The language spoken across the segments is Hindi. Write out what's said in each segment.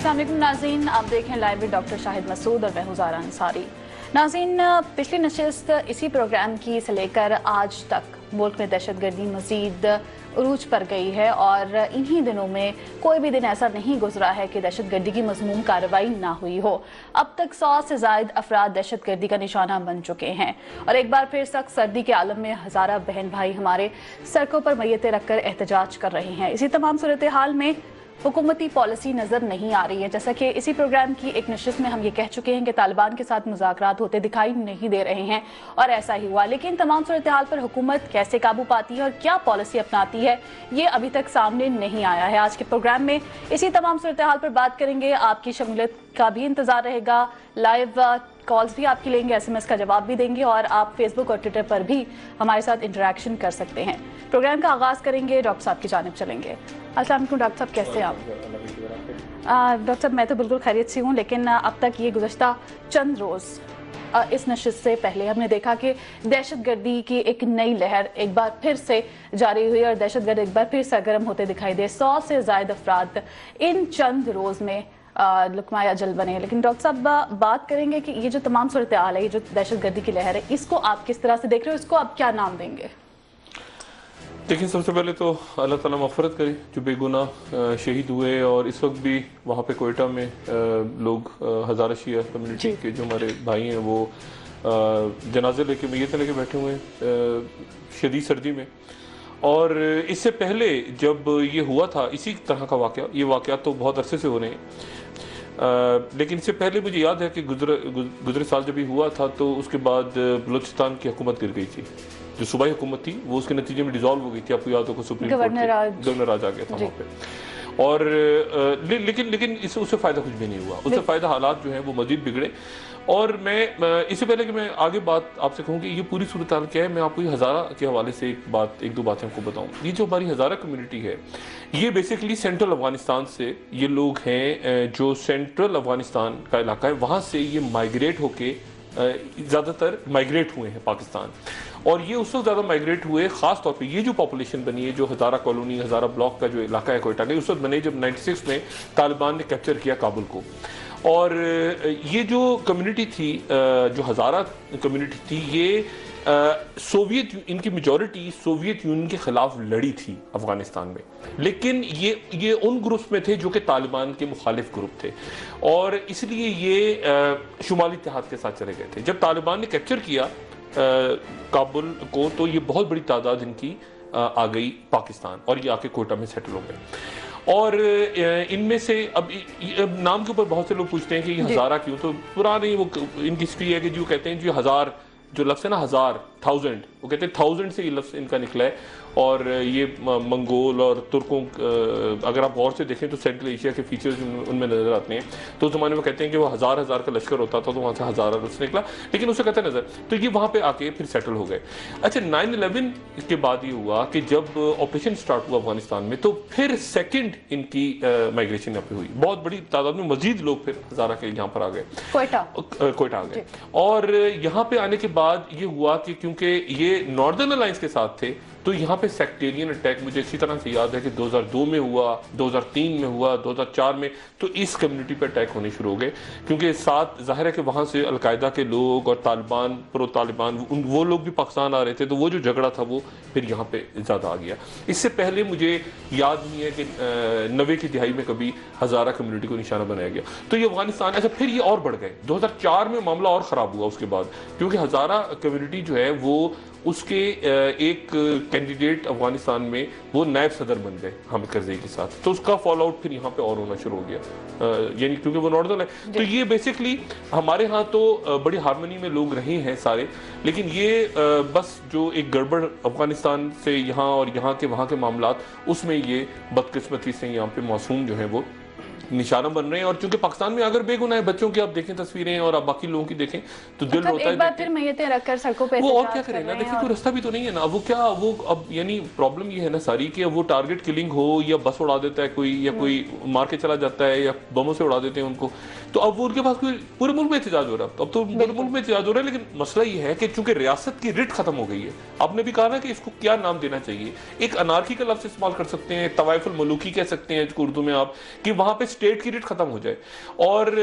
अस्सलाम वालेकुम नाज़रीन, आप देख रहे हैं live with doctor Shahid Masood और मैं हूं ज़ारा अंसारी। नाज़रीन, पिछली नशिस्त इसी प्रोग्राम की से लेकर आज तक मुल्क में दहशतगर्दी मज़ीद उरूज पर गई है और इन्हीं दिनों में कोई भी दिन ऐसा नहीं गुजरा है कि दहशतगर्दी की मज़मूम कार्रवाई ना हुई हो। अब तक 100 से ज़ायद अफराद दहशतगर्दी का निशाना बन चुके हैं और एक बार फिर सख्त सर्दी के आलम में हज़ारा बहन भाई हमारे सड़कों पर मैयतें रखकर एहतजाज कर रहे हैं। इसी तमाम सूरत हाल में हुकूमती पॉलिसी नजर नहीं आ रही है। जैसा कि इसी प्रोग्राम की एक नशिस्त में हम ये कह चुके हैं कि तालिबान के साथ मुज़ाकरात होते दिखाई नहीं दे रहे हैं और ऐसा ही हुआ, लेकिन तमाम सूरत हाल पर हुकूमत कैसे काबू पाती है और क्या पॉलिसी अपनाती है ये अभी तक सामने नहीं आया है। आज के प्रोग्राम में इसी तमाम सूरत हाल पर बात करेंगे। आपकी शमूलियत का भी इंतजार रहेगा, लाइव कॉल्स भी आपकी लेंगे, SMS का जवाब भी देंगे और आप फेसबुक और ट्विटर पर भी हमारे साथ इंटरेक्शन कर सकते हैं। प्रोग्राम का आगाज़ करेंगे, डॉक्टर साहब की जानिब चलेंगे। अस्सलाम वालेकुम डॉक्टर साहब, कैसे हैं आप? डॉक्टर साहब मैं तो बिल्कुल खैरियत से हूँ, लेकिन अब तक ये गुज़श्ता चंद रोज़ इस नशिस्त से पहले हमने देखा कि दहशतगर्दी की एक नई लहर एक बार फिर से जारी हुई और दहशतगर्द एक बार फिर सरगर्म होते दिखाई दे। 100 से ज़ायद अफराद इन चंद रोज़ में लुकमाया जल बने। लेकिन डॉक्टर साहब बात करेंगे कि ये जो तमाम सूरत हाल है, ये जो दहशतगर्दी की लहर है, इसको आप किस तरह से देख रहे हो, इसको आप क्या नाम देंगे? देखिए, सबसे पहले तो अल्लाह ताला मग़फ़िरत करे जो बेगुनाह शहीद हुए और इस वक्त भी वहाँ पे कोयटा में लोग हज़ारा शिया कम्युनिटी के जो हमारे भाई हैं वो जनाजे लेके मैयतें लेके बैठे हुए हैं शदीद सर्दी में। और इससे पहले जब ये हुआ था इसी तरह का वाक़या, ये वाक़या तो बहुत अरसे से हो रहे हैं, लेकिन इससे पहले मुझे याद है कि गुज़रे साल जब ये हुआ था तो उसके बाद बलूचिस्तान की हुकूमत गिर गई थी। जो सूबाई हुकूमत थी वो उसके नतीजे में डिसॉल्व हो गई थी। आपको याद होगा सुप्रीम कोर्ट गवर्नर राज आ गया था वहाँ पे। और लेकिन उससे फ़ायदा कुछ भी नहीं हुआ, उससे फ़ायदा हालात जो हैं वो मज़ीद बिगड़े। और मैं इससे पहले कि मैं आगे बात आपसे कहूँ कि ये पूरी सूरत हाल क्या है, मैं आपको ये हज़ारा के हवाले से एक दो बातें आपको बताऊँ। ये जो हमारी हज़ारा कम्युनिटी है ये बेसिकली सेंट्रल अफगानिस्तान से ये लोग हैं, जो सेंट्रल अफगानिस्तान का इलाका है वहाँ से ये माइग्रेट होके ज़्यादातर माइग्रेट हुए हैं पाकिस्तान। और ये उस वक्त ज़्यादा माइग्रेट हुए, ख़ास तौर पे ये जो पॉपुलेशन बनी है, जो हज़ारा कॉलोनी हज़ारा ब्लॉक का जो इलाका है कोयटा का, उस वक्त बने जब 96 में तालिबान ने कैप्चर किया काबुल को। और ये जो कम्युनिटी थी, जो हज़ारा कम्युनिटी थी, ये इनकी मेजॉरिटी सोवियत यूनियन के ख़िलाफ़ लड़ी थी अफ़गानिस्तान में। लेकिन ये उन ग्रुप्स में थे जो कि तालिबान के मुखालिफ ग्रुप थे और इसलिए ये शुमाली इत्तेहाद के साथ चले गए थे। जब तालिबान ने कैप्चर किया काबुल को तो ये बहुत बड़ी तादाद इनकी आ गई पाकिस्तान और ये आके कोयटा में सेटल हो गए। और इनमें से अब नाम के ऊपर बहुत से लोग पूछते हैं कि ये हज़ारा क्यों, तो पुरानी वो इनकी हिस्ट्री है कि जो कहते हैं जो हज़ार जो लफ्ज़ है ना, हज़ार 1000, वो कहते हैं 1000 से ये लफ्ज़ इनका निकला है। और ये मंगोल और तुर्कों, अगर आप गौर से देखें तो सेंट्रल एशिया के फीचर्स उनमें नज़र आते हैं। तो उस ज़माने में कहते हैं कि वो हज़ार का लश्कर होता था तो वहाँ से हज़ारा लफ्ज़ निकला, लेकिन उसे कहते नज़र, तो ये वहाँ पे आके फिर सेटल हो गए। अच्छा, 9/11 के बाद ये हुआ कि जब ऑपरेशन स्टार्ट हुआ अफगानिस्तान में तो फिर सेकेंड इनकी माइग्रेशन यहाँ पे हुई, बहुत बड़ी तादाद में मजीद लोग फिर हज़ारा के यहाँ पर आ गए, कोयटा आ गए। और यहाँ पे आने के बाद ये हुआ कि क्योंकि ये नॉर्दर्न अलायंस के साथ थे तो यहाँ पे सेक्टेरियन अटैक मुझे इसी तरह से याद है कि 2002 में हुआ, 2003 में हुआ, 2004 में, तो इस कम्युनिटी पे अटैक होने शुरू हो गए क्योंकि साथ जाहिर है कि वहाँ से अलकायदा के लोग और तालिबान, प्रो तालिबान, वो लोग भी पाकिस्तान आ रहे थे, तो वो जो झगड़ा था वो फिर यहाँ पे ज़्यादा आ गया। इससे पहले मुझे याद नहीं है कि 90 की दिहाई में कभी हज़ारा कम्युनिटी को निशाना बनाया गया। तो ये अफगानिस्तान, अच्छा फिर ये और बढ़ गए, 2004 में मामला और ख़राब हुआ उसके बाद, क्योंकि हज़ारा कम्युनिटी जो है वो उसके एक कैंडिडेट अफगानिस्तान में वो नायब सदर बन गए हामिद करज़ई के साथ, तो उसका फॉल आउट फिर यहाँ पे और होना शुरू हो गया, यानी क्योंकि वो नॉर्दर्न है। तो ये बेसिकली हमारे यहाँ तो बड़ी हार्मनी में लोग रहे हैं सारे, लेकिन ये बस जो एक गड़बड़ अफगानिस्तान से यहाँ और यहाँ के वहाँ के मामलात, उसमें ये बदकिस्मती से यहाँ पे मासूम जो है वो निशाना बन रहे हैं। और चूंकि पाकिस्तान में अगर बेगुनाह बच्चों की आप देखें तस्वीरें और आप बाकी लोगों की देखें तो दिल होता है फिर मैयतें रखकर सड़कों पे वो और क्या करें ना। देखिए कोई रास्ता भी तो नहीं है ना, वो क्या वो अब यानी प्रॉब्लम ये है ना सारी कि वो टारगेट किलिंग हो या बस उड़ा देता है कोई, या कोई मार के चला जाता है या बमों से उड़ा देते हैं उनको, तो अब वो उनके पास कोई पूरे मुल्क में एहतजाज हो रहा है, अब तो पूरे मुल्क में एहतजाज हो रहा है। लेकिन मसला ये है कि चूंकि रियासत की रिट खत्म हो गई है, आपने भी कहा ना कि इसको क्या नाम देना चाहिए, एक अनारकी का लफ्ज इस्तेमाल कर सकते हैं, तवाइफुल मलूकी कह सकते हैं उर्दू में आप, कि वहां पे स्टेट की रिट खत्म हो जाए। और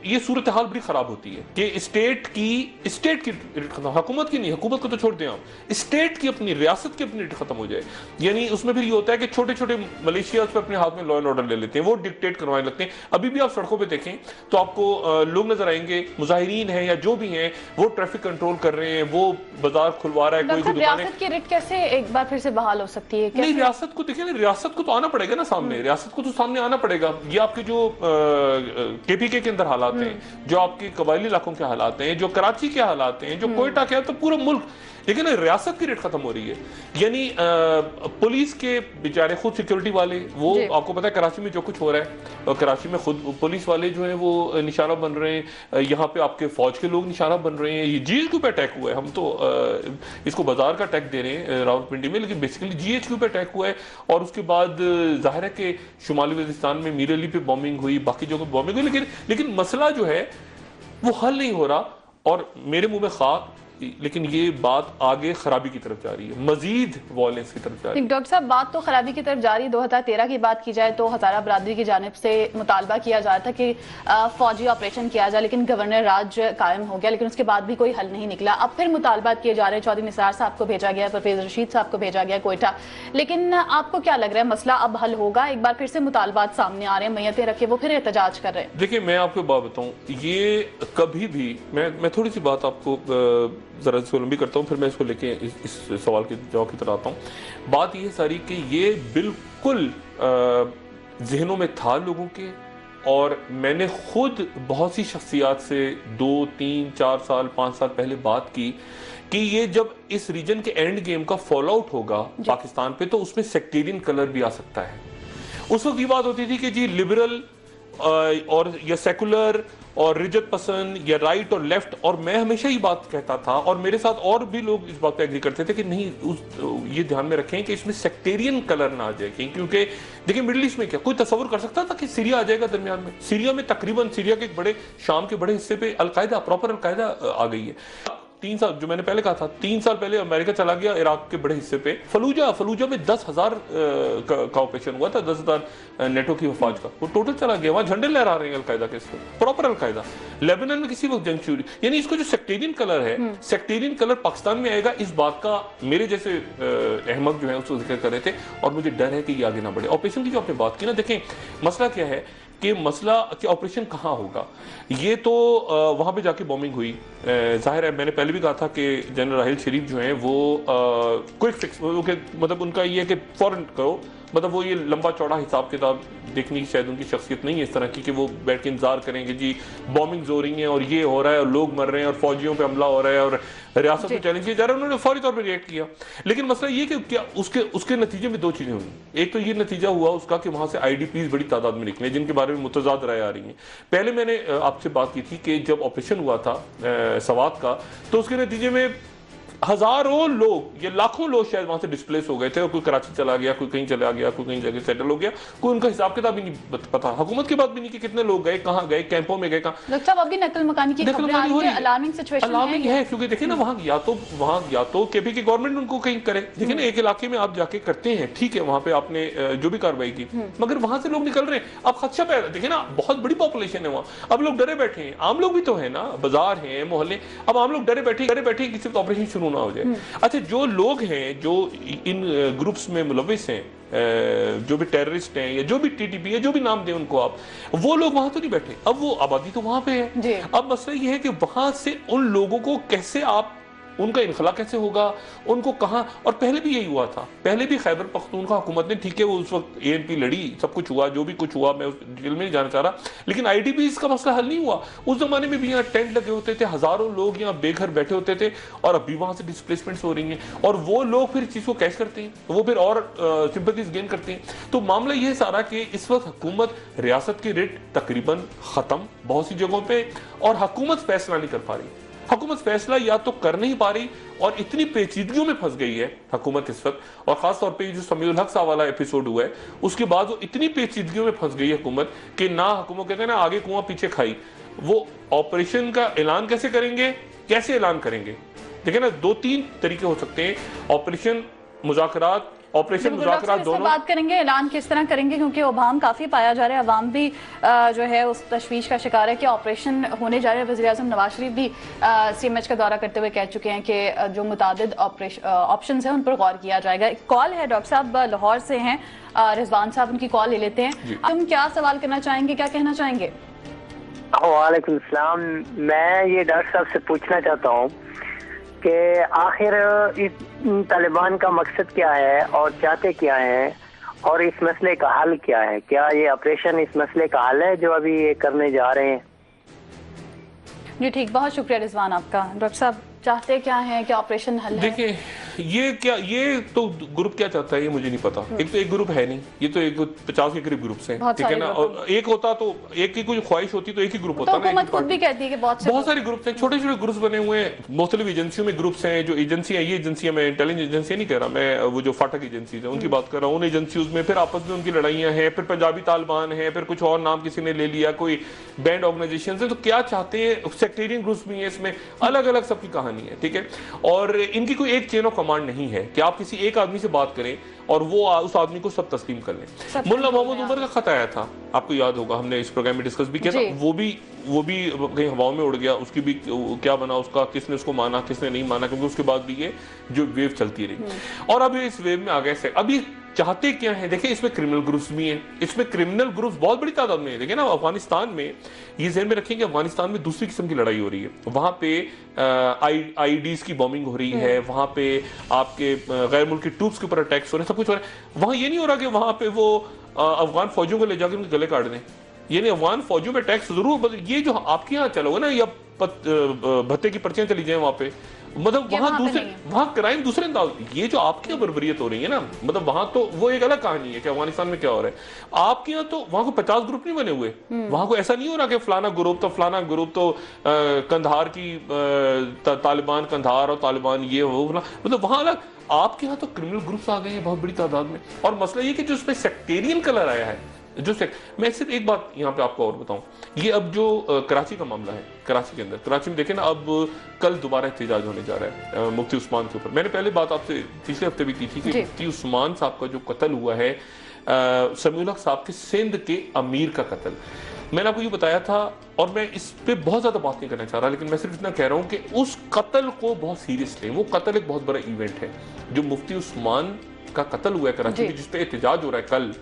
ये सूरत हाल बड़ी खराब होती है कि स्टेट की रिट खत्म, हुकूमत की नहीं, हुकूमत को तो छोड़ दें आप, स्टेट की अपनी रियासत की अपनी रिट खत्म हो जाए। यानी उसमें फिर ये होता है कि छोटे छोटे मलेशिया उस पर अपने हाथ में लॉ एंड ऑर्डर ले लेते हैं, वो डिक्टेट करवाने लगते हैं। अभी भी आप सड़कों पे देखें तो आपको लोग नजर आएंगे, मुजाहिरीन हैं या जो भी हैं, वो ट्रैफिक कंट्रोल कर रहे हैं, वो बाजार खुलवा रहा है, कोई भी दुकानें। रियासत की रिट कैसे एक बार फिर से बहाल हो सकती है? नहीं, रियासत को देखिए ना, रियासत को तो आना पड़ेगा ना सामने, रियासत को तो सामने आना पड़ेगा। ये आपके जो केपीके के अंदर हालात हैं, जो आपके कबायली इलाकों के हालात हैं, जो कराची के हालात हैं, जो कोयटा के, तो पूरा मुल्क, लेकिन रियासत की रेट खत्म हो रही है। यानी पुलिस के बेचारे खुद सिक्योरिटी वाले, वो आपको पता है कराची में जो कुछ हो रहा है, और कराची में खुद पुलिस वाले जो है वो निशाना बन रहे हैं, यहाँ पे आपके फौज के लोग निशाना बन रहे हैं। ये जीएचक्यू पे अटैक हुआ है, हम तो इसको बाजार का अटैक दे रहे हैं रावलपिंडी में, लेकिन बेसिकली जीएचक्यू पे अटैक हुआ है। और उसके बाद जाहिर है कि शुमाली वजीरिस्तान में मीर अली पे बॉम्बिंग हुई, बाकी जगह बॉम्बिंग हुई, लेकिन मसला जो है वो हल नहीं हो रहा। और मेरे मुंह में खाक, लेकिन ये बात आगे खराबी की तरफ जा रही है, मजीद वायलेंस की तरफ जा रही है। डॉक्टर साहब, बात तो खराबी की तरफ जा रही है। 2013 की बात की जाए तो हजारा बरादरी की जानिब से मुतालबा किया जा रहा था कि फौजी ऑपरेशन किया जाए, लेकिन गवर्नर राज कायम हो गया, लेकिन उसके बाद भी कोई हल नहीं निकला। अब फिर मुतालबात किए जा रहे हैं, चौधरी निसार साहब को भेजा गया, परवेज रशीद साहब को भेजा गया कोयटा, लेकिन आपको क्या लग रहा है मसला अब हल होगा? एक बार फिर से मुतालबात सामने आ रहे हैं, मैयतें रखे वो फिर एहतजाज कर रहे हैं। देखिए, मैं आपको बात बताऊं, ये कभी भी, मैं थोड़ी सी बात आपको जरा इसको लंबी करता हूँ, फिर मैं इसको लेके इस सवाल के जवाब की तरफ आता हूँ। बात ये सारी कि ये बिल्कुल जहनों में था लोगों के, और मैंने खुद बहुत सी शख्सियात से 2, 3, 4 साल, 5 साल पहले बात की कि ये जब इस रीजन के एंड गेम का फॉल आउट होगा पाकिस्तान पे, तो उसमें सेक्टेरियन कलर भी आ सकता है। उस वक्त ये बात होती थी कि जी लिबरल और या सेकुलर और रिजत पसंद या राइट और लेफ्ट, और मैं हमेशा ही बात कहता था, और मेरे साथ और भी लोग इस बात पे एग्री करते थे कि नहीं, ये ध्यान में रखें कि इसमें सेक्टेरियन कलर ना आ जाए। क्योंकि देखिए, मिडिल ईस्ट में क्या कोई तस्वर कर सकता था कि सीरिया आ जाएगा दरमियान में? सीरिया में तकरीबन, सीरिया के एक बड़े, शाम के बड़े हिस्से पे अलकायदा, प्रॉपर अलकायदा आ गई है। 3 साल, जो मैंने पहले कहा था, 3 साल पहले अमेरिका चला गया इराक के बड़े हिस्से पे, फलूजा में 10,000 का ऑपरेशन हुआ था, 10,000 नेटो की फौज का, वो टोटल चला गया। वहां झंडे लहरा रहे हैं अलकायदा के, प्रॉपर अलकायदा। लेबनान में किसी वक्त जंग शुरू, यानी इसको जो सेक्टेरियन कलर है, सेक्टेरियन कलर पाकिस्तान में आएगा, इस बात का मेरे जैसे अहमद जो है उसको जिक्र कर रहे थे, और मुझे डर है कि ये आगे ना बढ़े। ऑपरेशन की जो आपने बात की ना, देखें मसला क्या है कि मसला कि ऑपरेशन कहाँ होगा, ये तो वहाँ पे जाके बॉम्बिंग हुई। जाहिर है, मैंने पहले भी कहा था कि जनरल राहिल शरीफ जो हैं वो क्विक फिक्स, मतलब उनका ये है कि फौरन करो, मतलब वो ये लंबा चौड़ा हिसाब किताब देखने की शायद उनकी शख्सियत नहीं है इस तरह की कि वो बैठ के इंतजार करेंगे जी बॉम्बिंग हो रही है और ये हो रहा है और लोग मर रहे हैं और फौजियों पे हमला हो रहा है और रियासत को चैलेंज किया जा रहा है। उन्होंने फौरी तौर पर रिएक्ट किया। लेकिन मसला ये कि क्या उसके नतीजे में 2 चीजें हुई। एक तो ये नतीजा हुआ उसका कि वहां से आईडीपीज बड़ी तादाद में निकले, जिनके बारे में मुतजाद राय आ रही है। पहले मैंने आपसे बात की थी कि जब ऑपरेशन हुआ था सवात का, तो उसके नतीजे में हजारों लोग, ये लाखों लोग शायद वहां से डिस्प्लेस हो गए थे, और कोई कराची चला गया, कोई कहीं चला गया, कोई कहीं जगह सेटल हो गया, कोई उनका हिसाब किताब भी नहीं पता, हुकूमत की बात भी नहीं कि कितने लोग गए, कहाँ गए, कैंपों में गए, कहाँ। डॉक्टर साहब, अभी नकल मकानी की खबरें आ रही हैं, अलार्मिंग सिचुएशन है, क्योंकि देखिए ना, वहां या तो केपी की गवर्नमेंट उनको कहीं करे। देखिए ना, एक इलाके में आप जाके करते हैं, ठीक है, वहां पे आपने जो भी कार्रवाई की, मगर वहां से लोग निकल रहे हैं, अब खदशा पैदा, देखिए ना, बहुत बड़ी पॉपुलेशन है वहां, अब लोग डरे बैठे हैं, आम लोग भी तो है ना, बाजार है, मोहल्ले, अब आम लोग डरे बैठे किसी ऑपरेशन शुरू ना हो जाए। अच्छा, जो लोग हैं जो इन ग्रुप्स में मुलविस हैं, जो भी टेररिस्ट हैं या जो भी टीटीपी है, जो भी नाम दें उनको आप, वो लोग वहां तो नहीं बैठे, अब वो आबादी तो वहां पे है। अब मसला ये है कि वहां से उन लोगों को कैसे आप, उनका इनखला कैसे होगा, उनको कहां, और पहले भी यही हुआ था, पहले भी खैबर पख्तूनख्वा हुकूमत ने, ठीक है, वो उस वक्त एएनपी लड़ी, सब कुछ हुआ, जो भी कुछ हुआ मैं उस डिटेल में नहीं जाना चाह रहा, लेकिन आईडीपीज का मसला हल नहीं हुआ। उस जमाने में भी यहाँ टेंट लगे होते थे, हजारों लोग यहाँ बेघर बैठे होते थे, और अभी वहां से डिस्प्लेसमेंट्स हो रही हैं, और वो लोग फिर चीज को कैश करते हैं, वो फिर और सिंपैथीज गेन करते हैं। तो मामला ये सारा कि इस वक्त हुकूमत, रियासत की रिट तकरीबन खत्म बहुत सी जगहों पर, और हुकूमत फैसला नहीं कर पा रही। हुकूमत फैसला या तो कर नहीं पा रही और इतनी पेचीदगियों में फंस गई है हुकूमत इस वक्त, और खास तौर पे जो समीउल हक साहब वाला एपिसोड हुआ है उसके बाद वो इतनी पेचीदगियों में फंस गई है हुकूमत कि ना हुकूमत कहते हैं ना आगे कुआं पीछे खाई, वो ऑपरेशन का ऐलान कैसे करेंगे, कैसे ऐलान करेंगे। देखिए ना, 2-3 तरीके हो सकते हैं, ऑपरेशन मुज़ाकरात, ऑपरेशन मुज़ाकरात दोनों बात करेंगे, ऐलान किस तरह करेंगे, क्योंकि अवाम काफी पाया जा रहा है, अवाम भी जो है उस तशवीश का शिकार है कि ऑपरेशन होने जा रहे हैं। वज़ीर आज़म नवाज शरीफ भी CMH का दौरा करते हुए कह चुके हैं कि जो मुतादिद ऑप्शन है उन पर गौर किया जाएगा। एक कॉल है, डॉक्टर साहब लाहौर से हैं, रिजवान साहब, उनकी कॉल ले लेते हैं। तुम क्या सवाल करना चाहेंगे, क्या कहना चाहेंगे? वालेकुम सलाम। मैं ये डॉक्टर साहब से पूछना चाहता हूँ कि आखिर इस तालिबान का मकसद क्या है और चाहते क्या हैं, और इस मसले का हल क्या है? क्या ये ऑपरेशन इस मसले का हल है जो अभी ये करने जा रहे हैं? जी ठीक, बहुत शुक्रिया रिजवान आपका। डॉक्टर साहब चाहते क्या है, क्या ऑपरेशन हल है? देखिए ये तो ग्रुप क्या चाहता है ये मुझे नहीं पता। एक तो एक ग्रुप है नहीं, ये तो एक 50 के करीब ग्रुप्स हैं, ठीक है ना, और एक होता तो एक की कोई ख्वाहिश होती तो एक ही ग्रुप होता ना। हुकूमत खुद भी कहती है कि बहुत सारे ग्रुप्स हैं, छोटे छोटे ग्रुप्स बने हुए हैं, मुख्तलिफ एजेंसियों में ग्रुप्स हैं। जो एजेंसी है, ये एजेंसियां, मैं इंटेलिजेंस एजेंसी नहीं कह रहा, मैं वो जो फाटक एजेंसीज है उनकी बात कर रहा हूँ। उन एजेंसीज में फिर आपस में उनकी लड़ाइयाँ हैं, फिर पंजाबी तालिबान है, फिर कुछ और नाम किसी ने ले लिया, कोई बैंड ऑर्गेनाइजेशन है। तो क्या चाहते हैं, सेक्टेरियन ग्रुप्स भी हैं इसमें, अलग अलग सबकी कहानी है, ठीक है। और इनकी कोई एक चेन ऑफ कमांड नहीं है कि आप किसी एक आदमी से बात करें और वो उस आदमी को सब तस्लीम कर लें। मुल्ला मोहम्मद उमर का खत आया था, आपको याद होगा, हमने इस प्रोग्राम में डिस्कस भी किया था। वो भी कहीं हवाओं में उड़ गया, उसकी भी क्या बना उसका, किसने उसको माना किसने नहीं माना, क्योंकि उसके बाद भी ये जो वेव चलती रही। और अब इस वेव में आ गए से अभी चाहते क्या है, देखिए इसमें क्रिमिनल ग्रुप्स भी हैं, इसमें क्रिमिनल ग्रुप्स बहुत बड़ी तादाद में है। देखिए ना, अफगानिस्तान में ये ध्यान में रखें कि अफगानिस्तान में दूसरी किस्म की लड़ाई हो रही है। वहां पे आईडीज की बॉम्बिंग हो रही है, वहां पे आपके गैर मुल्की ट्रूप्स के ऊपर अटैक्स हो रहे हैं, सब कुछ हो रहा है। वहां ये नहीं हो रहा कि वहां पे वो अफगान फौजियों को ले जाकर उनके गले काट दें, ये नहीं, अफगान फौजियों पे टैक्स जरूर, ये जो आपके यहाँ चला हुआ ना, या भत्ते की पर्चियां चली जाए वहां पे, मतलब वहां क्राइम दूसरे अंदाज, ये जो आपके यहाँ बर्बरियत हो रही है ना, मतलब वहां तो वो एक अलग कहानी है कि अफगानिस्तान में क्या हो रहा है। आपके यहाँ तो वहां को 50 ग्रुप नहीं बने हुए, वहां को ऐसा नहीं हो रहा कि फलाना ग्रुप तो कंधार की तालिबान कंधार और तालिबान ये वो, मतलब वहां अलग। आपके यहाँ तो क्रिमिनल ग्रुप्स आ गए हैं बहुत बड़ी तादाद में। और मसला ये कि जो उसमें सेक्टेरियन कलर आया है, मैं सिर्फ एक बात यहाँ पे आपको और बताऊं, ये अब जो कराची का मामला है, कराची के अंदर, कराची में देखें ना, अब कल दोबारा एहतजाज होने जा रहा है मुफ्ती उस्मान के ऊपर। मैंने पहले बात आपसे पिछले हफ्ते भी की थी कि मुफ्ती उस्मान साहब का जो कत्ल हुआ है, समीउल हक साहब के सिंध के अमीर का कत्ल, मैंने आपको ये बताया था, और मैं इस पे बहुत ज्यादा बात नहीं करना चाह रहा, लेकिन मैं सिर्फ इतना कह रहा हूँ कि उस कत्ल को बहुत सीरियस लें। वो कत्ल एक बहुत बड़ा इवेंट है, जो मुफ्ती उस्मान का कत्ल हुआ है कराची में, जिस पे एहतजाज हो रहा है कल,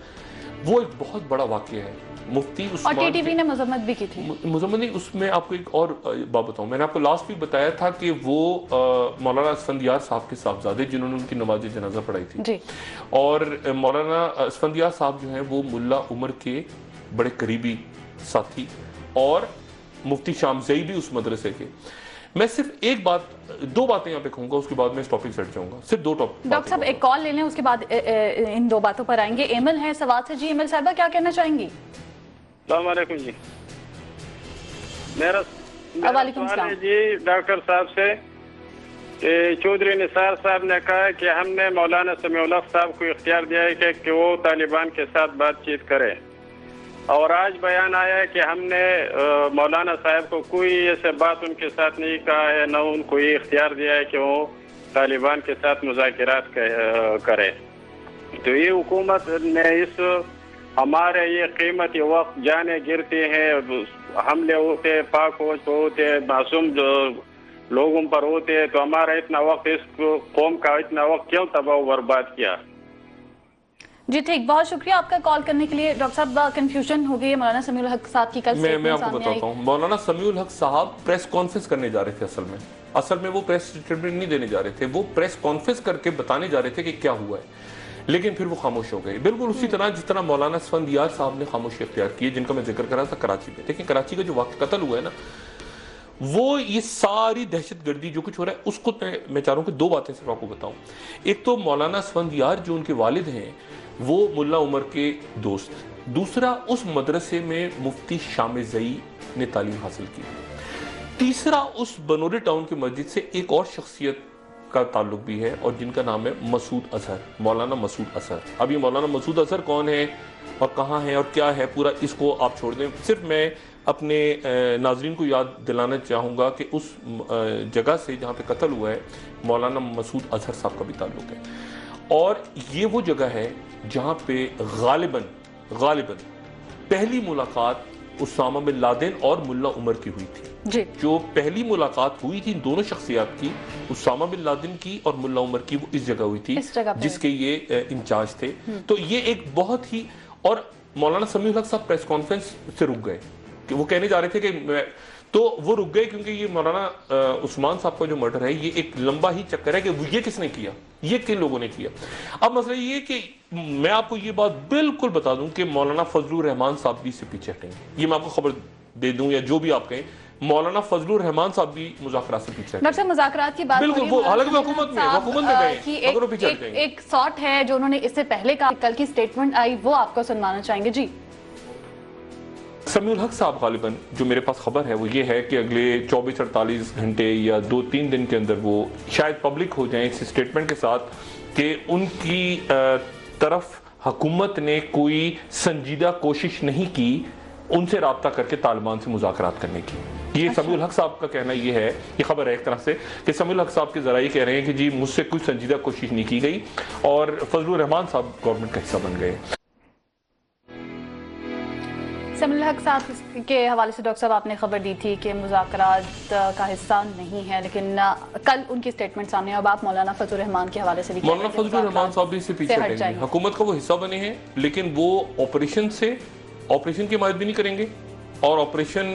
वो एक बहुत बड़ा वाकया है। मुफ्ती उस्मान, और टीटीवी ने मजम्मत भी की थी। मजम्मत नहीं, उसमें आपको एक और बात बताऊं, मैंने आपको लास्ट वीक बताया था कि वो मौलाना असफंदियार साहब के साहबजादे जिन्होंने उनकी नमाज जनाजा पढ़ाई थी जी। और मौलाना असफंदियार साहब जो हैं वो मुल्ला उमर के बड़े करीबी साथी, और मुफ्ती शामज़ई भी उस मदरसे के। मैं सिर्फ दो बातें यहाँ पे कहूंगा, उसके बाद मैं इस टॉपिक से हट जाऊंगा। सिर्फ दो टॉपिक। डॉक्टर साहब एक कॉल ले लें, उसके बाद इन दो बातों पर आएंगे। एमएल है सवाल से। जी एमएल साहबा, क्या कहना चाहेंगी? अस्सलाम वालेकुम जी। मेरा सवाल है जी डॉक्टर साहब से कि चौधरी निसार साहब ने कहा कि हमने मौलाना समीउल हक साहब को इख्तियार दिया है कि वो तालिबान के साथ बातचीत करें, और आज बयान आया है कि हमने मौलाना साहब को कोई ऐसे बात उनके साथ नहीं कहा है, न उनको ये इख्तियार दिया है कि वो तालिबान के साथ मुज़ाकिरात करें। तो ये हुकूमत ने इस हमारे ये कीमती वक्त जाने गिरते हैं, हमले होते, पाक होते, मासूम लोगों पर होते, तो हमारा इतना वक्त, इस कौम का इतना वक्त क्यों तबाह बर्बाद किया? जी ठीक, बहुत शुक्रिया आपका कॉल करने के लिए। डॉक्टर साहब कंफ्यूजन हो गई है मौलाना समीउल हक साहब की। कल मैं आपको बताता हूँ, मौलाना समीउल हक साहब प्रेस कॉन्फ्रेंस करने जा रहे थे। असल में वो प्रेस स्टेटमेंट नहीं देने जा रहे थे, वो प्रेस कॉन्फ्रेंस करके बताने जा रहे थे कि क्या हुआ है, लेकिन फिर वो खामोश हो गए, बिल्कुल उसी तरह जिस तरह मौलाना असफंदियार साहब ने खामोशी इख्तियार की, जिनका मैं जिक्र कर रहा था कराची में। लेकिन कराची का जो कत्ल हुआ है ना, वो ये सारी दहशतगर्दी जो कुछ हो रहा है, उसको मैं चाह रहा हूँ कि दो बातें सिर्फ आपको बताऊं। एक तो मौलाना असफंदियार जो उनके वालिद हैं वो मुल्ला उमर के दोस्त, दूसरा उस मदरसे में मुफ्ती शामज़ई ने तालीम हासिल की। तीसरा, उस बनोरी टाउन की मस्जिद से एक और शख्सियत का ताल्लुक भी है और जिनका नाम है मसूद अजहर, मौलाना मसूद अजहर। अब ये मौलाना मसूद अजहर कौन है और कहाँ है और क्या है पूरा, इसको आप छोड़ दें। सिर्फ मैं अपने नाजरीन को याद दिलाना चाहूँगा कि उस जगह से जहाँ पे कत्ल हुआ है मौलाना मसूद अजहर साहब का भी ताल्लुक है, और ये वो जगह है जहाँ पे गालिबन पहली मुलाकात उसामा बिन लादेन और मुल्ला उमर की हुई थी जी। जो पहली मुलाकात हुई थी दोनों शख्सियात की, उसामा बिन लादेन की और मुल्ला उमर की, वो इस जगह हुई थी जिसके ये इंचार्ज थे। तो ये एक बहुत ही, और मौलाना समीउल हक साहब प्रेस कॉन्फ्रेंस से रुक गए कि वो कहने जा रहे थे कि तो वो रुक गए क्योंकि ये मौलाना उस्मान साहब का जो मर्डर है ये एक लंबा ही चक्कर है कि ये किसने किया, ये किन लोगों ने किया। अब मसला ये कि मैं आपको ये बात बिल्कुल बता दूं कि मौलाना फजलुर रहमान साहब भी इससे पीछे हटेंगे, ये मैं आपको खबर दे दूं या जो भी आप कहें, मौलाना फजलुर रहमान साहब भी मुज़ाकरात से पीछे डॉक्टर मुज़ाकरात की बात बिल्कुल, वो हालांकि हुकूमत में गए अगर वो पीछे हटेंगे। एक शॉट है जो उन्होंने इससे पहले कहा, कल की स्टेटमेंट आई, वो आपको सुनवाना चाहेंगे जी। समीउल हक साहब गालिबन जो मेरे पास खबर है वो ये है कि अगले 24-48 घंटे या 2-3 दिन के अंदर वो शायद पब्लिक हो जाए इस स्टेटमेंट के साथ कि उनकी तरफ हुकूमत ने कोई संजीदा कोशिश नहीं की उनसे राब्ता करके तालिबान से मुज़ाकरात करने की। ये समीउल हक साहब का कहना ये है, ये खबर है एक तरह से कि समीउल हक साहब के ज़राए कह रहे हैं कि जी मुझसे कोई संजीदा कोशिश नहीं की गई और फजलुर रहमान साहब गवर्नमेंट का हिस्सा बन गए। समीउल हक साहब के हवाले से डॉक्टर साहब आपने खबर दी थी कि मुज़ाकरात का हिस्सा नहीं है, लेकिन कल उनकी स्टेटमेंट सामने, अब आप मौलाना फजलुर रहमान के हवाले से भी मौलाना फजलुर रहमान साहब भी इससे पीछे हटेंगे, हुकूमत का वो हिस्सा बने हैं लेकिन वो ऑपरेशन की हिमायत भी नहीं करेंगे और ऑपरेशन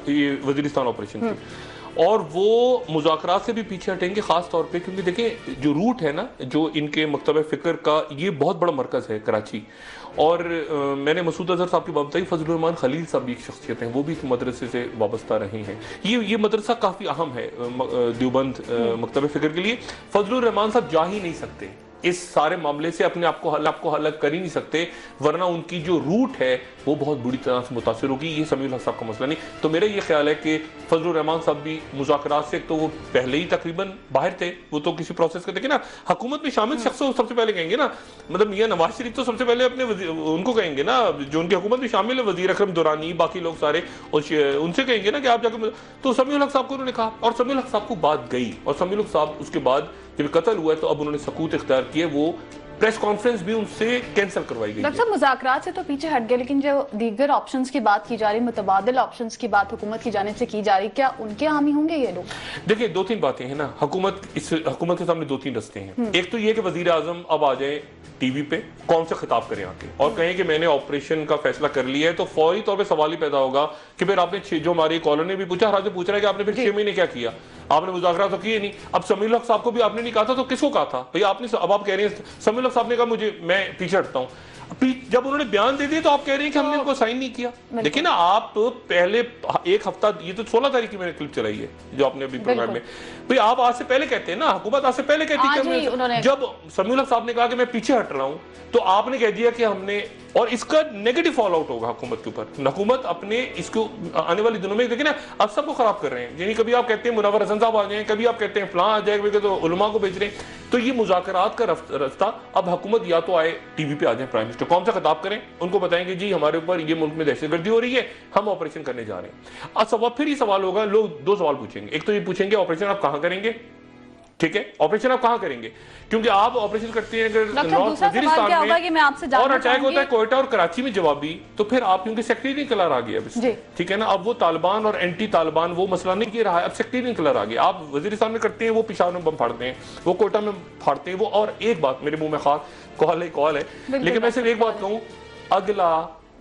ये वजीरिस्तान ऑपरेशन की, और वो मुज़ाकरात से भी पीछे हटेंगे खास तौर पे क्योंकि देखिए जो रूट है ना, जो इनके मकतब फ़िक्र का ये बहुत बड़ा मरकज़ है कराची। और मैंने मसूद अजहर साहब की बात बताई, फजलुर रहमान खलील साहब भी एक शख्सियत हैं, वो भी इस मदरसे से वाबस्ता रहे हैं। ये मदरसा काफ़ी अहम है देवबंद मकतब फ़िक्र के लिए। फजलुर रहमान साहब जा ही नहीं सकते इस सारे मामले से, अपने आप को अलग कर ही नहीं सकते, वरना उनकी जो रूट है वो बहुत बुरी तरह से मुतासिर होगी। ये समीउल हक साहब का मसला नहीं। तो मेरा ये ख्याल है कि फजलुर रहमान साहब भी मुज़ाकरात से, तो वो पहले ही तकरीबन बाहर थे, वो तो किसी प्रोसेस का, देखिए ना हुकूमत में शामिल शख्स सबसे पहले कहेंगे ना, मतलब मियां नवाज शरीफ तो सबसे पहले अपने उनको कहेंगे ना जो उनकी हुकूमत में शामिल है, वजीर अकरम दुरानी, बाकी लोग सारे, उनसे कहेंगे ना कि आप जाकर, तो समीउल हक साहब को उन्होंने कहा और समीउल हक साहब को बात गई, और समीउल हक साहब उसके बाद जब कत्ल हुआ तो अब उन्होंने सकूत इख्तियार किए, वो प्रेस कॉन्फ्रेंस भी उनसे कैंसिल करवाई गई। डॉक्टर साहब मुज़ाकरात से तो पीछे हट गए, लेकिन जो दीगर ऑप्शंस की बात की जा रही, मुतबादिल ऑप्शंस की बात हुकूमत की जानिब से की जा रही, क्या उनके हामी होंगे ये लोग? देखिए 2-3 बातें हैं ना, हुकूमत के सामने 2-3 रस्ते हैं। एक तो ये कि वजीर आजम अब आ जाए टीवी पे, कौन सा खिताब करें आके और कहें कि मैंने ऑपरेशन का फैसला कर लिया है, तो फौरी तौर पे सवाल ही पैदा होगा कि फिर आपने, जो हमारी कॉलर ने भी पूछा, हर पूछ रहा है कि आपने फिर 6 महीने क्या किया, आपने मुज़ाकरा तो किए नहीं। अब समीउल हक साहब को भी आपने नहीं कहा था, तो किसको कहा था भाई आपने? अब आप कह रहे हैं समीउल हक साहब ने कहा मैं पीछे हटता हूं, जब उन्होंने बयान दे दिया तो आप कह रहे हैं कि हमने उनको साइन नहीं किया। देखिए ना, आप पहले एक हफ्ता, ये तो 16 तारीख की मैंने क्लिप चलाई है जो आपने अभी प्रोग्राम में, भाई आप आज से पहले कहते हैं ना, हुकूमत आज से पहले कहती है, जब समीउल हक साहब ने कहा कि मैं पीछे हट रहा हूं तो आपने कह दिया कि हमने, और इसका नेगेटिव फॉल आउट होगा हुकूमत के ऊपर। हुकूमत अपने इसको आने वाले दिनों में, देखिए ना, अब सबको खराब कर रहे हैं, यानी कभी आप कहते हैं मुनव्वर हसन साहब आ जाएं, कभी आप कहते हैं फलां आ जाए, कभी तो उलमा को भेज रहे हैं। तो ये मुज़ाकरात का रास्ता, अब हुकूमत या तो आए टीवी पे आ जाए, प्राइम मिनिस्टर कौन सा खिताब करें, उनको बताएंगे जी हमारे ऊपर ये मुल्क में दहशतगर्दी हो रही है, हम ऑपरेशन करने जा रहे हैं। अब फिर ये सवाल होगा, लोग 2 सवाल पूछेंगे। एक तो ये पूछेंगे ऑपरेशन आप कहां करेंगे, ठीक है, ऑपरेशन आप कहां करेंगे, क्योंकि आप ऑपरेशन करते हैं अगर नॉर्थ वजीरिस्तान में और अटैक होता है कोयटा और कराची में जवाबी, तो फिर आप, क्योंकि सेक्टरियन कलर आ गया, ठीक है ना, अब वो तालिबान और एंटी तालिबान वो मसला नहीं किया रहा है, अब सेक्टरियन कलर आ गया। आप वजीरिस्तान में करते हैं, वो पेशावर में बम फाड़ते हैं, वो कोयटा में फाड़ते हैं वो। और एक बात मेरे मुंह में कॉल है, लेकिन मैं सिर्फ एक बात कहूं, अगला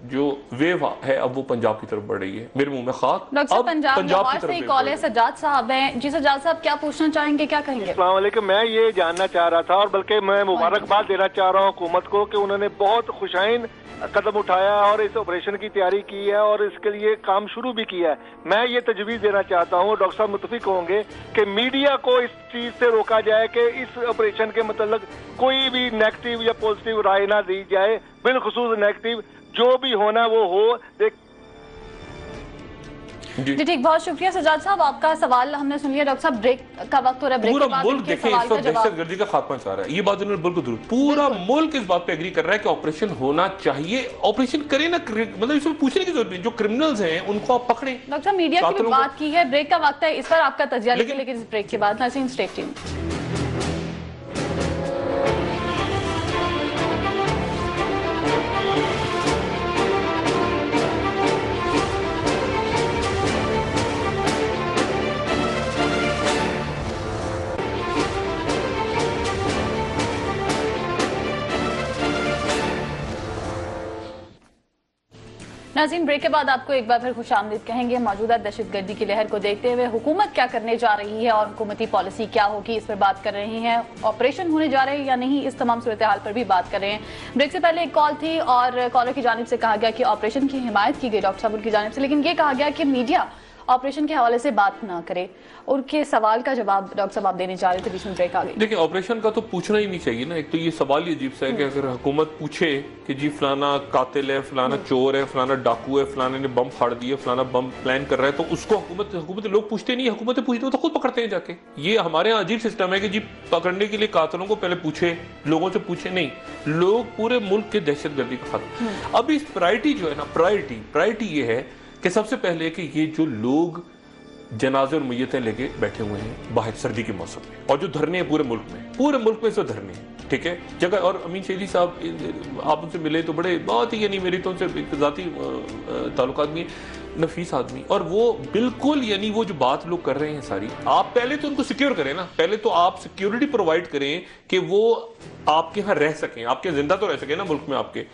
जो वेव है अब वो पंजाब की तरफ बढ़ रही है, मेरे मुंह में खाक। अब पंजाब की तरफ कॉल है, सज्जाद साहब हैं जी। सज्जाद साहब क्या पूछना चाहेंगे, क्या कहेंगे? अस्सलाम वालेकुम। मैं ये जानना चाह रहा था और बल्कि मैं मुबारकबाद देना चाह रहा हूँ हुकूमत को कि उन्होंने बहुत खुशाइन कदम उठाया और इस ऑपरेशन की तैयारी की है और इसके लिए काम शुरू भी किया है। मैं ये तजवीज़ देना चाहता हूँ, डॉक्टर साहब मुत्तफिक होंगे कि मीडिया को इस चीज़ से रोका जाए कि इस ऑपरेशन के मतलब कोई भी नेगेटिव या पॉजिटिव राय ना दी जाए, बिलखुसूस नेगेटिव, जो भी होना वो हो। जी ठीक, बहुत शुक्रिया सजाद साहब, आपका सवाल हमने सुन लिया। डॉक्टर साहब, ब्रेक का वक्त हो रहा है, ब्रेक पूरा के बाद मुल्क इनके देखें सवाल इस का वक्त जवाब। दहशतगर्दी का खात्मा चाह रहा है, ये बात उन्होंने बिल्कुल दुरुस्त, पूरा मुल्क इस बात पे एग्री कर रहा है कि ऑपरेशन होना चाहिए, ऑपरेशन करें ना, मतलब इसमें पूछने की जरूरत नहीं, जो क्रिमिनल्स हैं उनको आप पकड़ें। डॉक्टर साहब, मीडिया की भी बात की है, ब्रेक का वक्त है, इस पर आपका तजिया लेकिन इस ब्रेक के बाद। नाज़रीन, स्टे ट्यून्ड। नाज़रीन, ब्रेक के बाद आपको एक बार फिर खुशामदीद कहेंगे। मौजूदा दहशतगर्दी की लहर को देखते हुए हुकूमत क्या करने जा रही है और हुकूमती पॉलिसी क्या होगी, इस पर बात कर रहे हैं। ऑपरेशन होने जा रहे हैं या नहीं, इस तमाम सूरत हाल पर भी बात कर रहे हैं। ब्रेक से पहले एक कॉल थी और कॉलर की जानिब से कहा गया कि ऑपरेशन की हिमायत की गई डॉक्टर साहब उनकी जानिब से, लेकिन ये कहा गया कि मीडिया ऑपरेशन के हवाले से बात ना करे। उनके सवाल का जवाब डॉक्टर साहब आप देने जा रहे थे, बीच में ब्रेक आ गई। देखिए, ऑपरेशन का तो पूछना ही नहीं चाहिए ना, एक तो ये सवाल ही अजीब सा है कि अगर हुकूमत पूछे कि जी फलाना कातिल है, फलाना चोर है, फलाना डाकू है, फलाने ने बम फाड़ दिए, फलाना बम प्लान कर रहा है, तो उसको हुकूमत लोग पूछते नहीं है, हुकूमतें पूछते हो तो खुद पकड़ते हैं जाके। ये हमारे यहाँ अजीब सिस्टम है कि जी पकड़ने के लिए कातिलों को पहले पूछे, लोगों से पूछे नहीं, लोग पूरे मुल्क के दहशतगर्दी का खात्मा। अब इस प्रायोरिटी जो है ना, प्रायोरिटी ये है कि सबसे पहले कि ये जो लोग जनाजे और मैयतें लेके बैठे हुए हैं बाहर सर्दी के मौसम में, और जो धरने हैं पूरे मुल्क में से धरने हैं, ठीक है जगह। और अमीन शेरी साहब आप उनसे मिले तो बड़े बहुत ही, यानी मेरी तो उनसे ज़ाती ताल्लुकात भी, नफीस आदमी, और वो बिल्कुल, यानी वो जो बात लोग कर रहे हैं सारी, आप पहले तो उनको सिक्योर करें ना, पहले तो आप सिक्योरिटी प्रोवाइड करें कि वो आपके यहाँ रह सकें, आपके जिंदा तो रह सके ना मुल्क में आपके।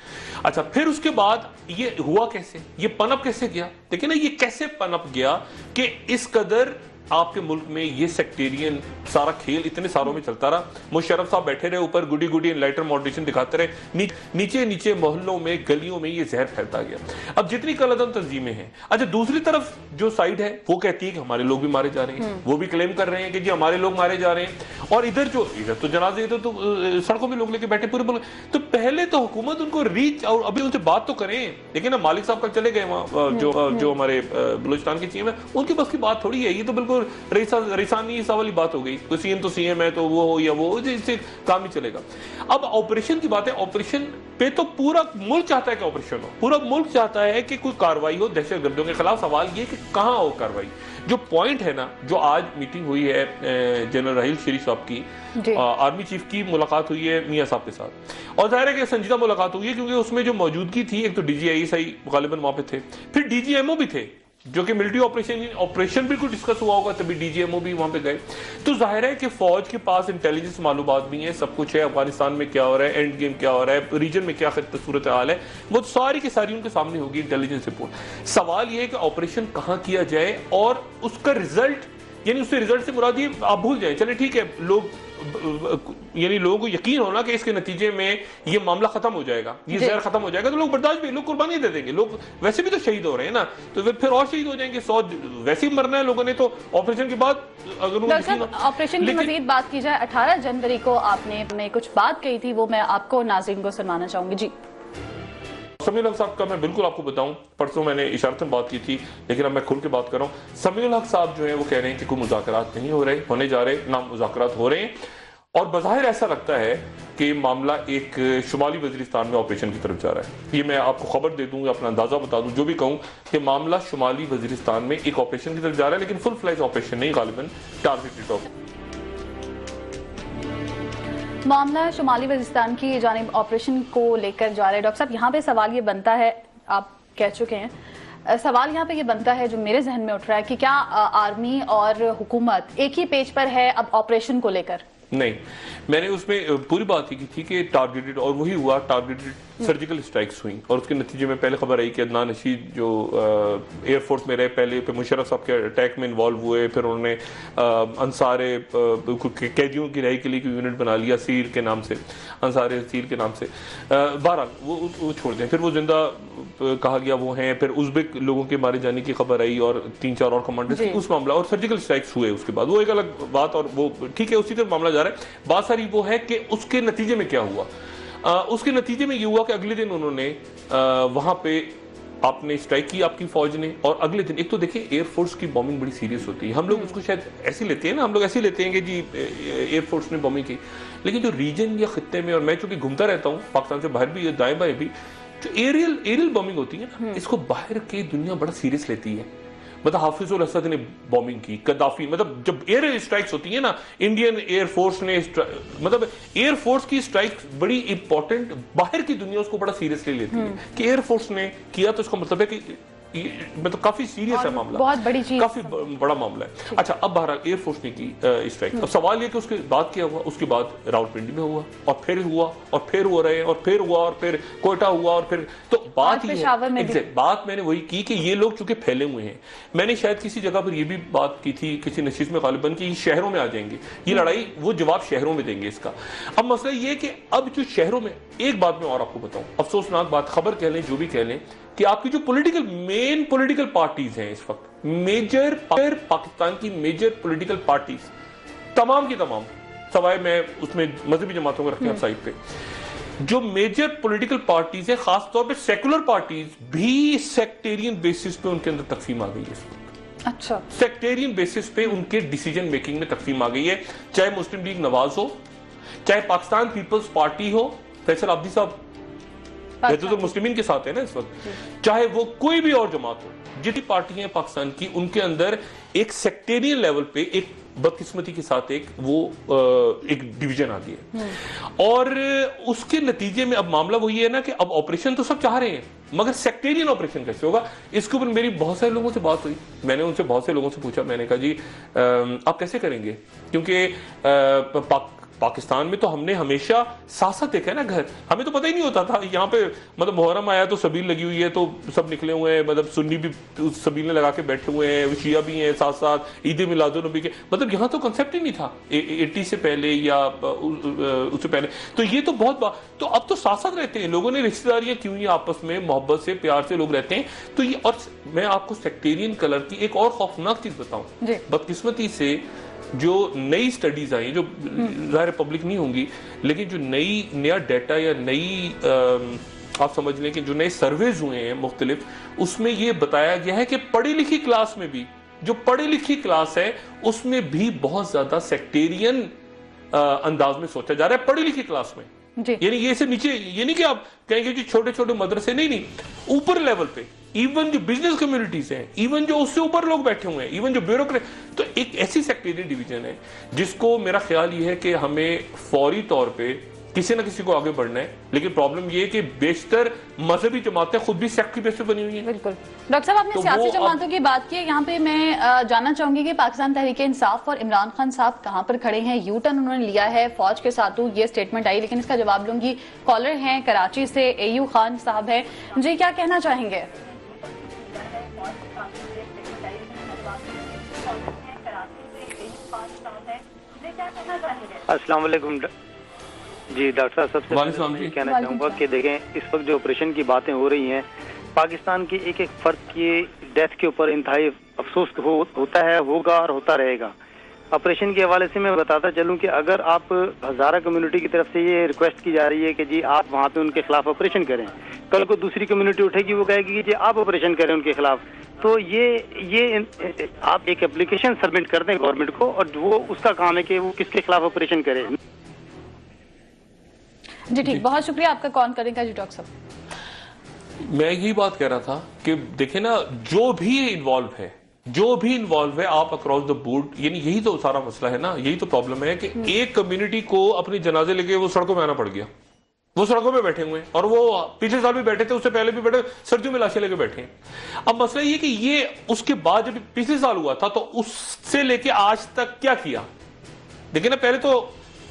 अच्छा, फिर उसके बाद ये हुआ कैसे, ये पनप कैसे गया, देखिए ना, ये कैसे पनप गया कि इस कदर आपके मुल्क में ये सेक्टेरियन सारा खेल इतने सालों में चलता रहा। मुशर्रफ साहब बैठे रहे ऊपर, गुडी गुडी लाइटर मॉडरेशन दिखाते रहे, नीचे मोहल्लों में, गलियों में ये जहर फैलता गया। अब जितनी कलअदम तंजीमें हैं, अच्छा दूसरी तरफ जो साइड है वो कहती है कि हमारे लोग भी मारे जा रहे हैं, वो भी क्लेम कर रहे हैं कि जी हमारे लोग मारे जा रहे हैं, और इधर तो जनाजे, इधर तो सड़कों में लोग लेके बैठे पूरे मुल्क। तो पहले तो हुकूमत उनको रीच, और अभी उनसे बात तो करें, लेकिन ना मालिक साहब कल चले गए वहाँ, जो हमारे बलूचिस्तान की चीफ है, उनकी बस की बात थोड़ी है, ये तो बिल्कुल रेसानी सा वाली बात हो गई, कोई सीएम तो सीएम है तो वो हो या वो, इससे काम नहीं चलेगा। अब ऑपरेशन की बात है, ऑपरेशन पे तो पूरा मुल्क चाहता है कि ऑपरेशन हो, पूरा मुल्क चाहता है कि कोई कार्रवाई हो दहशतगर्दियों के खिलाफ। सवाल ये कि कहां हो कार्रवाई। जो पॉइंट है ना, जो आज मीटिंग हुई है जनरल राहील शरीफ साहब की, आर्मी चीफ की मुलाकात हुई है मियां साहब के साथ, और जाहिर है कि संजीदा मुलाकात हुई है क्योंकि उसमें जो मौजूदगी थी, एक तो DGISI गालिबन वहां पे थे, फिर DGMO भी थे, जो कि मिलिट्री ऑपरेशन भी कुछ डिस्कस हुआ होगा, तभी DGMO भी वहां पे गए। तो जाहिर है कि फौज के पास इंटेलिजेंस मालूमात भी हैं, सब कुछ है, अफगानिस्तान में क्या हो रहा है, एंड गेम क्या हो रहा है, रीजन में क्या सूरत हाल है, वो सारी की सारी उनके सामने होगी इंटेलिजेंस रिपोर्ट। सवाल ये है कि ऑपरेशन कहां किया जाए और उसका रिजल्ट, यानी उससे रिजल्ट से मुराद ये आप भूल जाए, चले ठीक है, लोग यानी लोगों को यकीन होना कि इसके नतीजे में ये मामला खत्म हो जाएगा, ये जहर खत्म हो जाएगा, तो लोग बर्दाश्त भी, लोग कुर्बानी दे देंगे, लोग वैसे भी तो शहीद हो रहे हैं ना, तो फिर और शहीद हो जाएंगे, 100 वैसे ही मरना है लोगों ने, तो ऑपरेशन के बाद अगर ऑपरेशन की मजीद बात की जाए, 18 जनवरी को आपने कुछ बात कही थी, वो मैं आपको नाज़रीन को सुनाना चाहूंगी। जी समीउल हक साहब का मैं बिल्कुल आपको बताऊं, परसों मैंने इशारतन बात की थी, लेकिन अब मैं खुल के बात कर रहा हूं। समीउल हक साहब जो है वो कह रहे हैं कि कोई मुज़ाकरात नहीं हो रहे, होने जा रहे, ना मुज़ाकरात हो रहे हैं, और बज़ाहिर ऐसा लगता है कि मामला एक शुमाली वज़ीरिस्तान में ऑपरेशन की तरफ जा रहा है। ये मैं आपको खबर दे दूं, अपना अंदाजा बता दूं, जो भी कहूं कि मामला शुमाली वज़ीरिस्तान में एक ऑपरेशन की तरफ जा रहा है, लेकिन फुल फ्लैज ऑपरेशन नहीं, गालिबन टारगेटेड ऑपरेशन। मामला शुमाली वज़ीरिस्तान की जानिब ऑपरेशन को लेकर जा रहे हैं। डॉक्टर साहब, यहाँ पे सवाल ये बनता है, आप कह चुके हैं, सवाल यहाँ पे ये बनता है जो मेरे जहन में उठ रहा है कि क्या आर्मी और हुकूमत एक ही पेज पर है अब ऑपरेशन को लेकर? नहीं, मैंने उसमें पूरी बात ही की थी कि टारगेटेड, और वही हुआ, टारगेटेड सर्जिकल स्ट्राइक्स हुई, और उसके नतीजे में पहले खबर आई कि अदनान रशीद जो एयरफोर्स में रहे पहले, फिर मुशर्रफ साहब के अटैक में इन्वॉल्व हुए, फिर उन्होंने अंसारे कैदियों की रिहाई के लिए यूनिट बना लिया सीर के नाम से, अंसारे सीर के नाम से, बहरहाल वो छोड़ दें, फिर वो जिंदा कहा गया वो हैं, फिर उज़्बेक लोगों के मारे जाने की खबर आई और 3-4 और कमांडर्स, उस मामला, और सर्जिकल स्ट्राइक्स हुए उसके बाद, वो एक अलग बात, और वो ठीक है, उसी तरह मामला जा रहा है। बात सारी वो है कि उसके नतीजे में क्या हुआ। उसके नतीजे में ये हुआ कि अगले दिन उन्होंने वहां पे आपने स्ट्राइक की आपकी फौज ने, और अगले दिन एक तो देखिए एयरफोर्स की बॉम्बिंग बड़ी सीरियस होती है, हम लोग उसको शायद ऐसे लेते हैं ना, हम लोग ऐसे लेते हैं कि जी एयरफोर्स ने बॉम्बिंग की, लेकिन जो रीजन या खित्ते में, और मैं चूंकि घूमता रहता हूँ पाकिस्तान से बाहर भी दाएं बाएं भी, जो एरियल बॉम्बिंग होती है ना, इसको बाहर की दुनिया बड़ा सीरियस लेती है। मतलब हाफिजुल असद ने बॉम्बिंग की, कद्दाफी, मतलब जब एयर स्ट्राइक्स होती है ना, इंडियन एयरफोर्स ने मतलब एयरफोर्स की स्ट्राइक बड़ी इंपॉर्टेंट, बाहर की दुनिया उसको बड़ा सीरियसली लेती है कि एयरफोर्स ने किया, तो इसका मतलब है कि मतलब काफी सीरियस है मामला, बहुत बड़ी चीज, काफी बड़ा मामला है। अच्छा, अब बहरहाल एयरफोर्स ने की स्ट्राइक। अब सवाल ये कि उसके बाद क्या हुआ, उसके बाद रावलपिंडी में हुआ, और फिर हुआ, और फिर हो रहे हैं, और फिर हुआ, और फिर कोयटा हुआ, और फिर तो बात ये है, बात मैंने वही की कि ये लोग चूंकि फैले हुए हैं, मैंने शायद किसी जगह पर ये भी बात की थी किसी नशीस में गालिबन की, शहरों में आ जाएंगे ये लड़ाई, वो जवाब शहरों में देंगे इसका। अब मसला ये कि अब जो शहरों में, एक बात मैं और आपको बताऊं, अफसोसनाक बात, खबर कह लें जो भी कह लें, कि आपकी जो मेन पॉलिटिकल पार्टीज हैं इस वक्त, मेजर पाकिस्तान की मेजर पॉलिटिकल पार्टीज तमाम की तमाम, सवाए मैं उसमें मजहबी जमातों को रखते हैं साइड पे, जो मेजर पॉलिटिकल पार्टीज है, खासतौर पे सेकुलर पार्टीज भी सेक्टेरियन बेसिस पे उनके अंदर तकसीम आ गई है इस वक्त। अच्छा, सेक्टेरियन बेसिस पे उनके डिसीजन मेकिंग में तकसीम आ गई है, चाहे मुस्लिम लीग नवाज हो, चाहे पाकिस्तान पीपल्स पार्टी हो, फैसल आब्दी साहब तो मुस्लिमीन के साथ है ना इस वक्त, चाहे वो कोई भी और जमात हो, जितनी पार्टियां हैं पाकिस्तान की, उनके अंदर एक सेक्टेरियन लेवल पे एक बदकिस्मती के साथ एक डिवीजन आ गई है, और उसके नतीजे में अब मामला वही है ना कि अब ऑपरेशन तो सब चाह रहे हैं, मगर सेक्टेरियन ऑपरेशन कैसे होगा, इसके ऊपर मेरी बहुत सारे लोगों से बात हुई, मैंने उनसे बहुत से लोगों से पूछा, मैंने कहा जी आप कैसे करेंगे, क्योंकि पाकिस्तान में तो हमने हमेशा साथ साथ देखा है ना घर, हमें तो पता ही नहीं होता था, यहाँ पे मतलब मुहर्रम आया तो सबील लगी हुई है, तो सब निकले हुए हैं, मतलब सुन्नी भी उस सबील लगा के बैठे हुए हैं, शिया भी हैं साथ साथ, ईद मिलादुन नबी के, मतलब यहाँ तो कंसेप्ट ही नहीं था 80 से पहले या उससे पहले, तो ये तो बहुत तो अब तो साथ साथ रहते हैं, लोगों ने रिश्तेदारियां क्यों ही आपस में मोहब्बत से प्यार से लोग रहते हैं, तो ये, और मैं आपको सेक्टेरियन कलर की एक और खौफनाक चीज बताऊं, बदकिस्मती से जो नई स्टडीज आई, जो ज़ाहिर पब्लिक नहीं होंगी, लेकिन जो नया डाटा या नई आप समझ लें कि जो नए सर्वेज हुए हैं मुख्तलिफ, उसमें ये बताया गया है कि पढ़ी लिखी क्लास में भी, जो पढ़ी लिखी क्लास है उसमें भी बहुत ज्यादा सेक्टेरियन अंदाज में सोचा जा रहा है, पढ़ी लिखी क्लास में, यानी ये से नीचे, ये नहीं कि आप कहेंगे कि छोटे छोटे मदरसे, नहीं, ऊपर लेवल पे, इवन जो बिजनेस कम्युनिटीज हैं, इवन जो उससे ऊपर लोग बैठे हुए हैं, इवन जो ब्यूरोक्रेट, तो एक ऐसी सेक्टेरियन डिवीजन है जिसको मेरा ख्याल ये है कि हमें फौरी तौर पे किसी ना किसी को आगे बढ़ना है, लेकिन प्रॉब्लम ये है कि बेशतर मजहबी जमातें खुद भी सेक्ट की बेस पे बनी हुई हैं। बिल्कुल डॉक्टर साहब, आपने तो सियासी जमातों की बात की है, यहाँ पे मैं जानना चाहूंगी कि पाकिस्तान तहरीक इंसाफ और इमरान खान साहब कहाँ पर खड़े हैं, यू टर्न उन्होंने लिया है फौज के साथ, ये स्टेटमेंट आई, लेकिन इसका जवाब लूंगी। कॉलर हैं कराची से, एयू खान साहब है जी, क्या कहना चाहेंगे? अस्सलाम वालेकुम जी डॉक्टर साहब, सबसे पहले कहना चाहूँगा कि देखें, इस वक्त जो ऑपरेशन की बातें हो रही हैं, पाकिस्तान के एक एक फर्द की डेथ के ऊपर इंतहाई अफसोस होता है, होगा और होता रहेगा। ऑपरेशन के हवाले से मैं बताता चलूँ कि अगर आप हज़ारा कम्युनिटी की तरफ से ये रिक्वेस्ट की जा रही है कि जी आप वहाँ पे उनके खिलाफ ऑपरेशन करें, कल को दूसरी कम्युनिटी उठेगी, वो कहेगी कि जी आप ऑपरेशन करें उनके खिलाफ, तो ये आप एक एप्लीकेशन सबमिट कर दें गवर्नमेंट को, और वो उसका काम है कि वो किसके खिलाफ ऑपरेशन करे। जी ठीक, बहुत शुक्रिया आपका कॉल करने का जी डॉक्टर साहब। मैं यही बात कह रहा था कि देखे ना, जो भी इन्वॉल्व है आप अक्रॉस द बोर्ड, यानी यही तो सारा मसला है ना, यही तो प्रॉब्लम है कि एक कम्युनिटी को अपनी जनाजे लेके वो सड़कों में आना पड़ गया, वो सड़कों पे बैठे हुए हैं, और वो पिछले साल भी बैठे थे, उससे पहले भी बैठे, सर्दियों में लाशें लेके बैठे हैं। अब मसला ये कि ये उसके बाद जब पिछले साल हुआ था, तो उससे लेके आज तक क्या किया, देखिए ना, पहले तो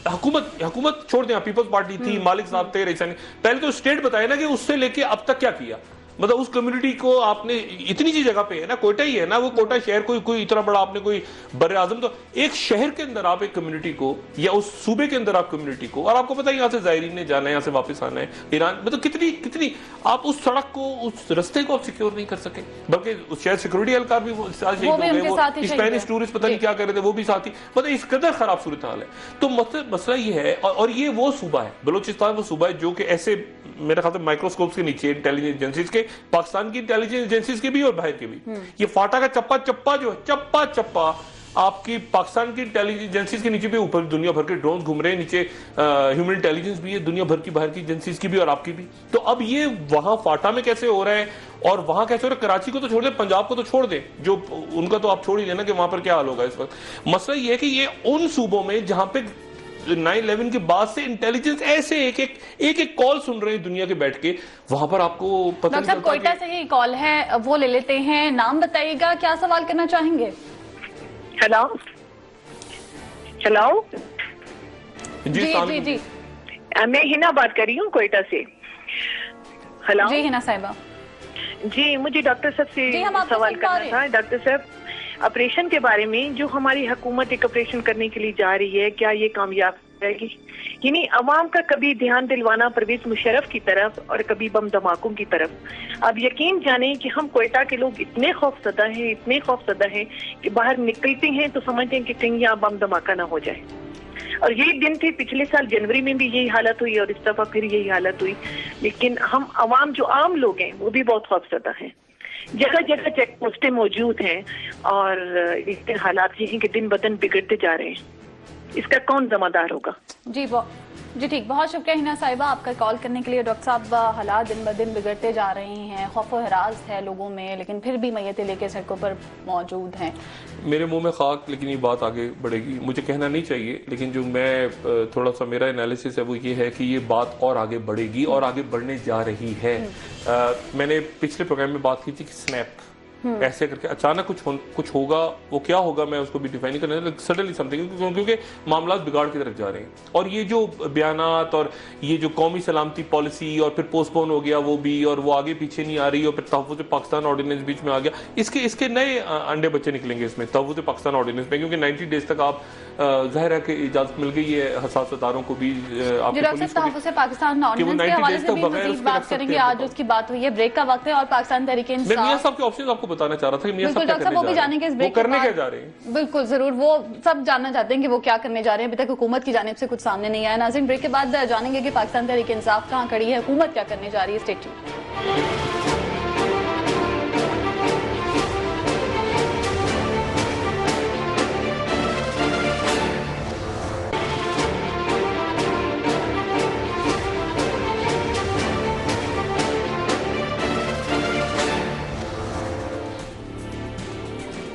हुकूमत छोड़ दें, पीपल्स पार्टी थी, मालिक साहब थे, पहले तो स्टेट बताया ना कि उससे लेके अब तक क्या किया, मतलब उस कम्युनिटी को आपने इतनी सी जगह पे है ना, कोयटा ही है ना, वो कोयटा शहर कोई इतना बड़ा आपने कोई बर्रे आजम, तो एक शहर के अंदर आप एक कम्युनिटी को, या उस सूबे के अंदर आप कम्युनिटी को, और आपको पता है यहाँ से जायरीन ने जाना है, यहाँ से वापस आना है ईरान, मतलब कितनी आप उस सड़क को, उस रास्ते को आप सिक्योर नहीं कर सके, बल्कि शायद सिक्योरिटी एहलकार भी स्पेनिश टूरिस्ट पता नहीं क्या कर रहे थे, वो भी साथ ही, मतलब इस कदर खराब सूरत हाल है। तो मसला ये है, और ये वो सूबा है, बलोचिस्तान वो सूबा है जो कि ऐसे मेरे ख्याल से माइक्रोस्कोप के नीचे इंटेलिजेंस एजेंसीज के पाकिस्तान की इंटेलिजेंस एजेंसीज के भी और बाहर के भी। ये फाटा का चप्पा चप्पा जो है, चप्पा चप्पा आपकी पाकिस्तान की इंटेलिजेंस एजेंसीज के नीचे भी, ऊपर दुनिया भर के ड्रोन घूम रहे हैं, नीचे ह्यूमन इंटेलिजेंस भी है दुनिया भर की, बाहर की एजेंसीज की भी और आपकी भी। तो अब ये वहां फाटा में कैसे हो रहा है और वहां कैसे हो रहा है? कराची को तो छोड़ दें, पंजाब को तो छोड़ दें, जो उनका तो आप छोड़ ही लेना कि वहां पर क्या हाल होगा इस वक्त। मसला ये है कि ये उन सूबों में जहां पे 9/11 के बाद से इंटेलिजेंस ऐसे एक एक कॉल सुन रहे हैं दुनिया के बैठ के, वहां पर आपको पता नहीं चलता। कोयटा से ही कॉल है, वो ले लेते हैं। नाम बताइएगा, क्या सवाल करना चाहेंगे? हेलो हेलो जी जी जी, मैं हिना बात कर रही हूँ कोयटा से। हेलो जी हिना साहिबा जी, मुझे डॉक्टर साहब से सवाल करना था। डॉक्टर साहब, ऑपरेशन के बारे में, जो हमारी हुकूमत एक ऑपरेशन करने के लिए जा रही है, क्या ये कामयाब रहेगी? यानी अवाम का कभी ध्यान दिलवाना परवेज मुशर्रफ की तरफ और कभी बम धमाकों की तरफ। अब यकीन जाने कि हम कोयटा के लोग इतने खौफजदा हैं, इतने खौफजदा हैं कि बाहर निकलते हैं तो समझते हैं कि कहीं यहाँ बम धमाका ना हो जाए। और यही दिन थे, पिछले साल जनवरी में भी यही हालत हुई और इस दफा फिर यही हालत हुई। लेकिन हम अवाम, जो आम लोग हैं, वो भी बहुत खौफजदा हैं। जगह जगह चेक पोस्टें मौजूद हैं और इसके हालात ये हैं कि दिन ब दिन बिगड़ते जा रहे हैं। इसका कौन जिम्मेदार होगा? जी ठीक, बहुत शुक्रिया हिना साहिबा आपका कॉल करने के लिए। डॉक्टर साहब, हालात दिन ब दिन बिगड़ते जा रहे हैं, खौफ व हरास है लोगों में, लेकिन फिर भी मैयतें लेके सड़कों पर मौजूद हैं। मेरे मुंह में खाक, लेकिन ये बात आगे बढ़ेगी, मुझे कहना नहीं चाहिए, लेकिन जो मैं थोड़ा सा मेरा एनालिसिस है वो ये है कि ये बात और आगे बढ़ेगी और आगे बढ़ने जा रही है। मैंने पिछले प्रोग्राम में बात की थी कि स्नैप ऐसे करके अचानक कुछ होगा, वो क्या होगा मैं उसको भी डिफाइन नहीं करना, सडनली समथिंग, क्योंकि मामला बिगाड़ की तरफ जा रहे हैं। और ये जो बयानात और ये जो कौमी सलामती पॉलिसी और फिर पोस्टपोन हो गया वो भी, और वो आगे पीछे नहीं आ रही, और फिर तहफ़्फ़ुज़ पाकिस्तान ऑर्डिनेंस बीच में आ गया, इसके नए अंडे बच्चे निकलेंगे इसमें तहफ़्फ़ुज़ पाकिस्तान ऑर्डिनेंस में, क्योंकि 90 डेज तक आप ज़ाहिर है कि इजाजत मिल गई है हसास इदारों को भी, तहफ़्फ़ुज़ पाकिस्तान ऑर्डिनेंस के हवाले से भी मज़ीद बात करेंगे। आज उसकी बात हुई है, ब्रेक का वक्त है और पाकिस्तान तहरीक इंसाफ, मियां साहब के ऑप्शन आपको बताना चाह रहा था कि मियां साहब वो भी जानेंगे इस ब्रेक करने क्या जा रहे हैं। बिल्कुल जरूर, वो सब जानना चाहते हैं कि वो क्या करने जा रहे हैं। अभी तक हुकूमत की जानिब से कुछ सामने नहीं आया। नाज़रीन, ब्रेक के बाद जानेंगे कि पाकिस्तान तहरीक इंसाफ कहाँ खड़ी है, हुकूमत क्या करने जा रही है। Stay tuned.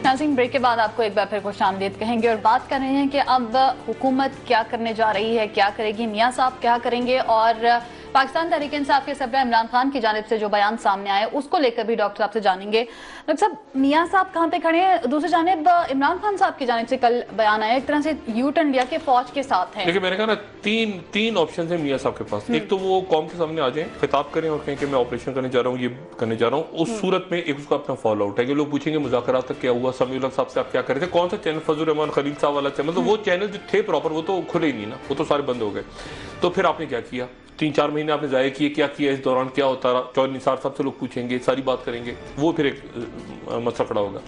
नाज़रीन, ब्रेक के बाद आपको एक बार फिर खुशामदीद कहेंगे और बात कर रहे हैं कि अब हुकूमत क्या करने जा रही है, क्या करेगी, मियां साहब क्या करेंगे, और पाकिस्तान तहरीक इंसाफ के सदर इमरान खान की जानिब से जो बयान सामने आए उसको लेकर भी डॉक्टर साहब से जानेंगे। डॉक्टर साहब, मियां साहब कहाँ पे खड़े हैं? दूसरी जानिब इमरान खान साहब की जानिब से कल बयान आया, एक तरह से यू टर्न लिया कि फौज के साथ है। देखिए, मैंने कहा ना, तीन ऑप्शन है मियां साहब के पास। एक तो वो कौम के सामने आ जाए, खिताब करें और कहें कि मैं ऑपरेशन करने जा रहा हूँ, ये करने जा रहा हूँ। उस सूरत में एक उसका अपना फॉलो आउट है कि लोग पूछेंगे मुज़ाकरात तक क्या हुआ, समीउल साहब से आप क्या कर रहे थे, कौन सा चैनल, फजल रहमान खलील साहब वाला चैनल, तो वो चैनल जो थे प्रॉपर वो तो खुले ही नहीं ना, वो तो सारे बंद हो गए। तो फिर आपने क्या किया? 3-4 महीने आपने ज़ाया किए, क्या किया इस दौरान, क्या होता रहा? चौधरी निसार साहब से लोग पूछेंगे, सारी बात करेंगे, वो फिर एक मसला खड़ा होगा।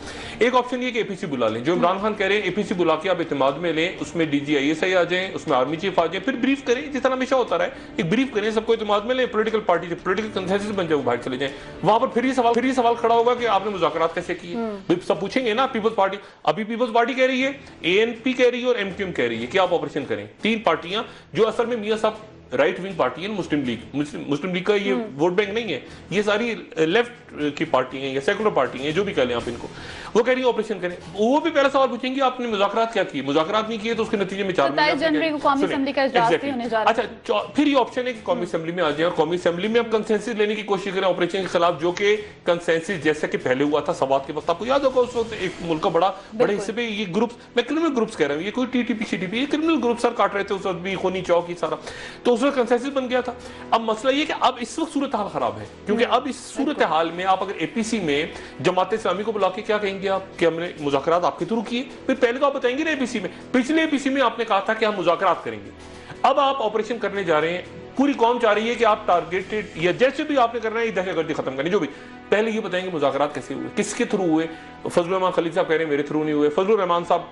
एक ऑप्शन ये कि एपीसी बुला लें, जो इमरान खान कह रहे हैं, एपीसी बुला के आप इत्तेमाद में लें, उसमें DGISI आ जाएं, उसमें आर्मी चीफ आ जाए, फिर ब्रीफ करें, जिस तरह हमेशा होता रहा है, एक ब्रीफ करें, सबको इत्तेमाद में लें, पॉलिटिकल पार्टी से पॉलिटिकल कंसेंसस बन जाए, वो बाहर चले जाएं। वहां पर फिर ये सवाल खड़ा होगा कि आपने मुज़ाकरात कैसे किए। सब पूछेंगे ना, पीपल्स पार्टी, अभी पीपल्स पार्टी कह रही है, ANP कह रही है और MQM कह रही है कि आप ऑपरेशन करें। 3 पार्टियां जो असल में मियां साहब राइट विंग पार्टी है, मुस्लिम लीग का ये वोट बैंक नहीं है, ये सारी लेफ्ट की पार्टी है या सेकुलर पार्टी है, जो भी कह लें आप इनको। वो कह रही है ऑपरेशन करें। वो भी पहला सवाल पूछेंगे आपने मुज़ाकरात क्या किए, मुज़ाकरात नहीं किए तो उसके नतीजे में 4 जनवरी को कौमी असेंबली का इजलास भी होने जा रहा है। अच्छा, फिर ये ऑप्शन है कि कौमी असेंबली में आ जाए और कौमी असेंबली में अब कंसेंसस लेने की कोशिश करें ऑपरेशन के खिलाफ, जो कि कंसेंसस जैसे कि पहले हुआ था सवात के वक्त, आपको याद होगा उस वक्त एक मुल्क का बड़े हिस्से पे ये ग्रुप, मैं क्रिमिनल ग्रुप्स कह रहा हूँ, ये कोई TTP CTP, ये क्रिमिनल ग्रुप सर काट रहे थे उस वक्त भी, खूनी चौक ही सारा, तो उस वक्त कंसेंसस बन गया था। अब मसला ये कि अब इस वक्त सूरत हाल खराब है, क्योंकि अब इस सूरत हाल में आप अगर APC में जमात इस्लामी को बुला के क्या कहेंगे आप कि हमने मुज़ाकरात आपके थ्रू किए, फिर पहले तो आप बताएंगे ना APC में, पिछले APC में आपने कहा था कि हम मुज़ाकरात करेंगे, अब आप ऑपरेशन करने जा रहे हैं, पूरी कौम चाह रही है कि आप टारगेटेड या जैसे भी आपने करना है ये दहशतगर्दी खत्म करनी, जो भी, पहले ये बताएंगे मुज़ाकरात कैसे हुए, किसके थ्रू हुए। फजल रहमान खलील साहब कह रहे हैं मेरे थ्रू नहीं हुए, फजल रहमान साहब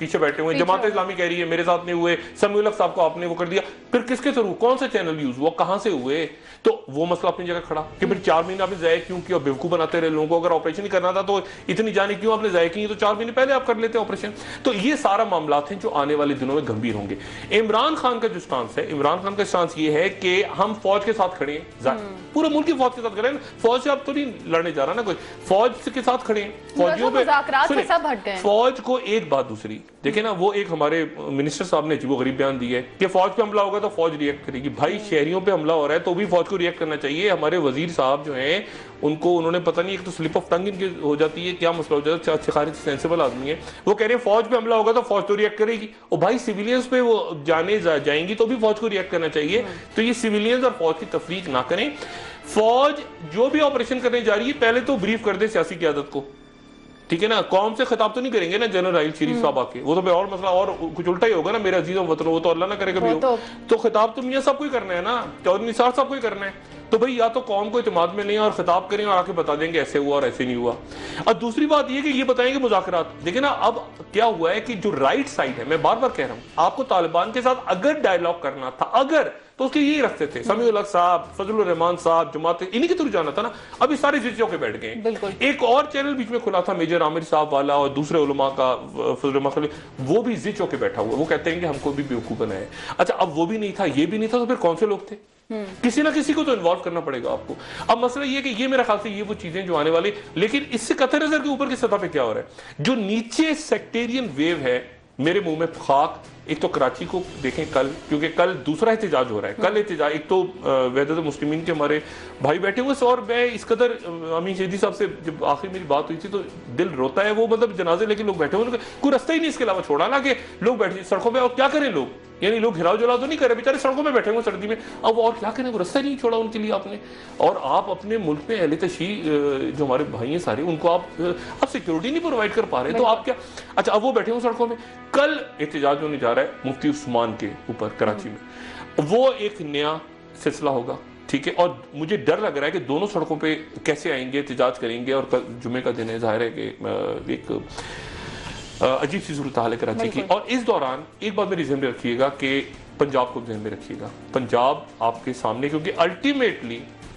पीछे बैठे हुए, जमात इस्लामी कह रही है मेरे साथ नहीं हुए, समीउल हक साहब को आपने वो कर दिया, फिर किसके थ्रू, कौन से चैनल यूज हुआ, कहां से हुए? तो वो मसला अपनी जगह खड़ा कि फिर 4 महीने आपने ज़ाया क्यों किया, बेवकूफ बनाते रहे लोगों को। अगर ऑपरेशन ही करना था तो इतनी जाने क्यों आपने ज़ाया की, तो 4 महीने पहले आप कर लेते ऑपरेशन। तो ये सारा मामला हैं जो आने वाले दिनों में गंभीर होंगे। इमरान खान का जो स्टांस है, इमरान खान का स्टांस ये है कि हम फौज के साथ खड़े हैं, पूरे मुल्क की फौज के साथ खड़े हैं, फौज से आप तो नहीं लड़ने जा रहा ना कोई, फौज के साथ खड़े हैं, फौजियों पे फौज को एक बात दूसरी देखिए ना, वो एक हमारे मिनिस्टर साहब ने अजीबो गरीब बयान दिया है कि फौज पे हमला होगा तो फौज रिएक्ट करेगी। भाई शहरियों पे हमला हो रहा है तो भी फौज को रिएक्ट करना चाहिए। हमारे वजीर साहब जो हैं उनको उन्होंने पता नहीं, एक तो स्लिप ऑफ टंग इनकी हो जाती है, क्या मसला हो जाता है, अच्छे सेंसिबल आदमी है, वो कह रहे हैं फौज पे हमला होगा तो फौज तो रिएक्ट करेगी। और भाई सिविलियंस पे वो जाएंगी तो भी फौज को रिएक्ट करना चाहिए। तो ये सिविलियंस और फौज की तफरीक ना करें। फौज जो भी ऑपरेशन करने जा रही है पहले तो ब्रीफ कर दे सियासी क़यादत को, ठीक है ना, कौम से खिताब तो नहीं करेंगे ना जनरल राहिल शरीफ साहब आके, वो तो फिर और मसला और कुछ उल्टा ही होगा ना मेरे अजीजों वतनों, वो तो अल्लाह ना करे कभी हो। तो खिताब तो मियां साहब को ही करना है ना, चौधरी निसार साहब को ही करना है। तो भाई या तो कौम को इत्मीनान में लें और खिताब करें और आके बता देंगे ऐसे हुआ और ऐसे नहीं हुआ। और दूसरी बात ये कि ये बताएंगे मुज़ाकरात। देखिए ना अब क्या हुआ है कि जो राइट साइड है, मैं बार बार कह रहा हूं, आपको तालिबान के साथ अगर डायलॉग करना था, अगर तो उसके यही रखते थे, समीउल हक साहब, फजलुर रहमान साहब, जमात इन्हीं के थ्रू जाना था ना। अब ये सारे जिज्जों के बैठ गए। एक और चैनल बीच में खुला था मेजर आमिर साहब वाला और दूसरे उलमा का, फजलुर रहमान, वो भी जिज्जों के बैठा हुआ, वो कहते हैं कि हमको भी बेवकूफ बनाए। अच्छा अब वो भी नहीं था, ये भी नहीं था, तो फिर कौन से लोग थे? किसी ना किसी को तो इन्वॉल्व करना पड़ेगा आपको। अब मसला ये कि ये मेरे ख्याल से ये वो चीजें जो आने वाली, लेकिन इससे कतई नजर के ऊपर की सतह पे क्या हो रहा है, जो नीचे सेक्टेरियन वेव है, मेरे मुंह में खाक। एक तो कराची को देखें कल, क्योंकि कल दूसरा एहतजाज हो रहा है, कल एहतजाज, एक तो वहदत मुस्लिमीन के हमारे भाई बैठे हुए, और मैं इस कदर अमीन शेदी साहब से जब आखिर मेरी बात हुई थी तो दिल रोता है। वो मतलब जनाजे लेके लोग बैठे हुए, कोई रास्ता ही नहीं इसके अलावा छोड़ा ना कि लोग बैठे सड़कों पर, और क्या करें लोग, यानी लोग घिराव जलाव तो नहीं करे, बेचारे सड़कों में बैठे हुए सर्दी में, अब और क्या करें, वो रास्ता नहीं छोड़ा उनके लिए आपने। और आप अपने मुल्क में अहले तशी जो हमारे भाई हैं सारे, उनको आप सिक्योरिटी नहीं प्रोवाइड कर पा रहे, तो आप क्या। अच्छा अब वो बैठे हुए सड़कों में, कल एहतजाज होने जा रहा है मुफ्ती उस्मान के ऊपर कराची में, वो एक नया सिलसिला होगा, ठीक है। और मुझे डर लग रहा है कि दोनों सड़कों पे कैसे आएंगे, एहतजाज करेंगे, और कल जुमे का दिन है, जाहिर है कि एक अजीब सी सूरत हाल है कराची की। और इस दौरान एक बात मेरी ज़हन में रखिएगा कि पंजाब को ज़हन में रखिएगा, पंजाब आपके सामने, क्योंकि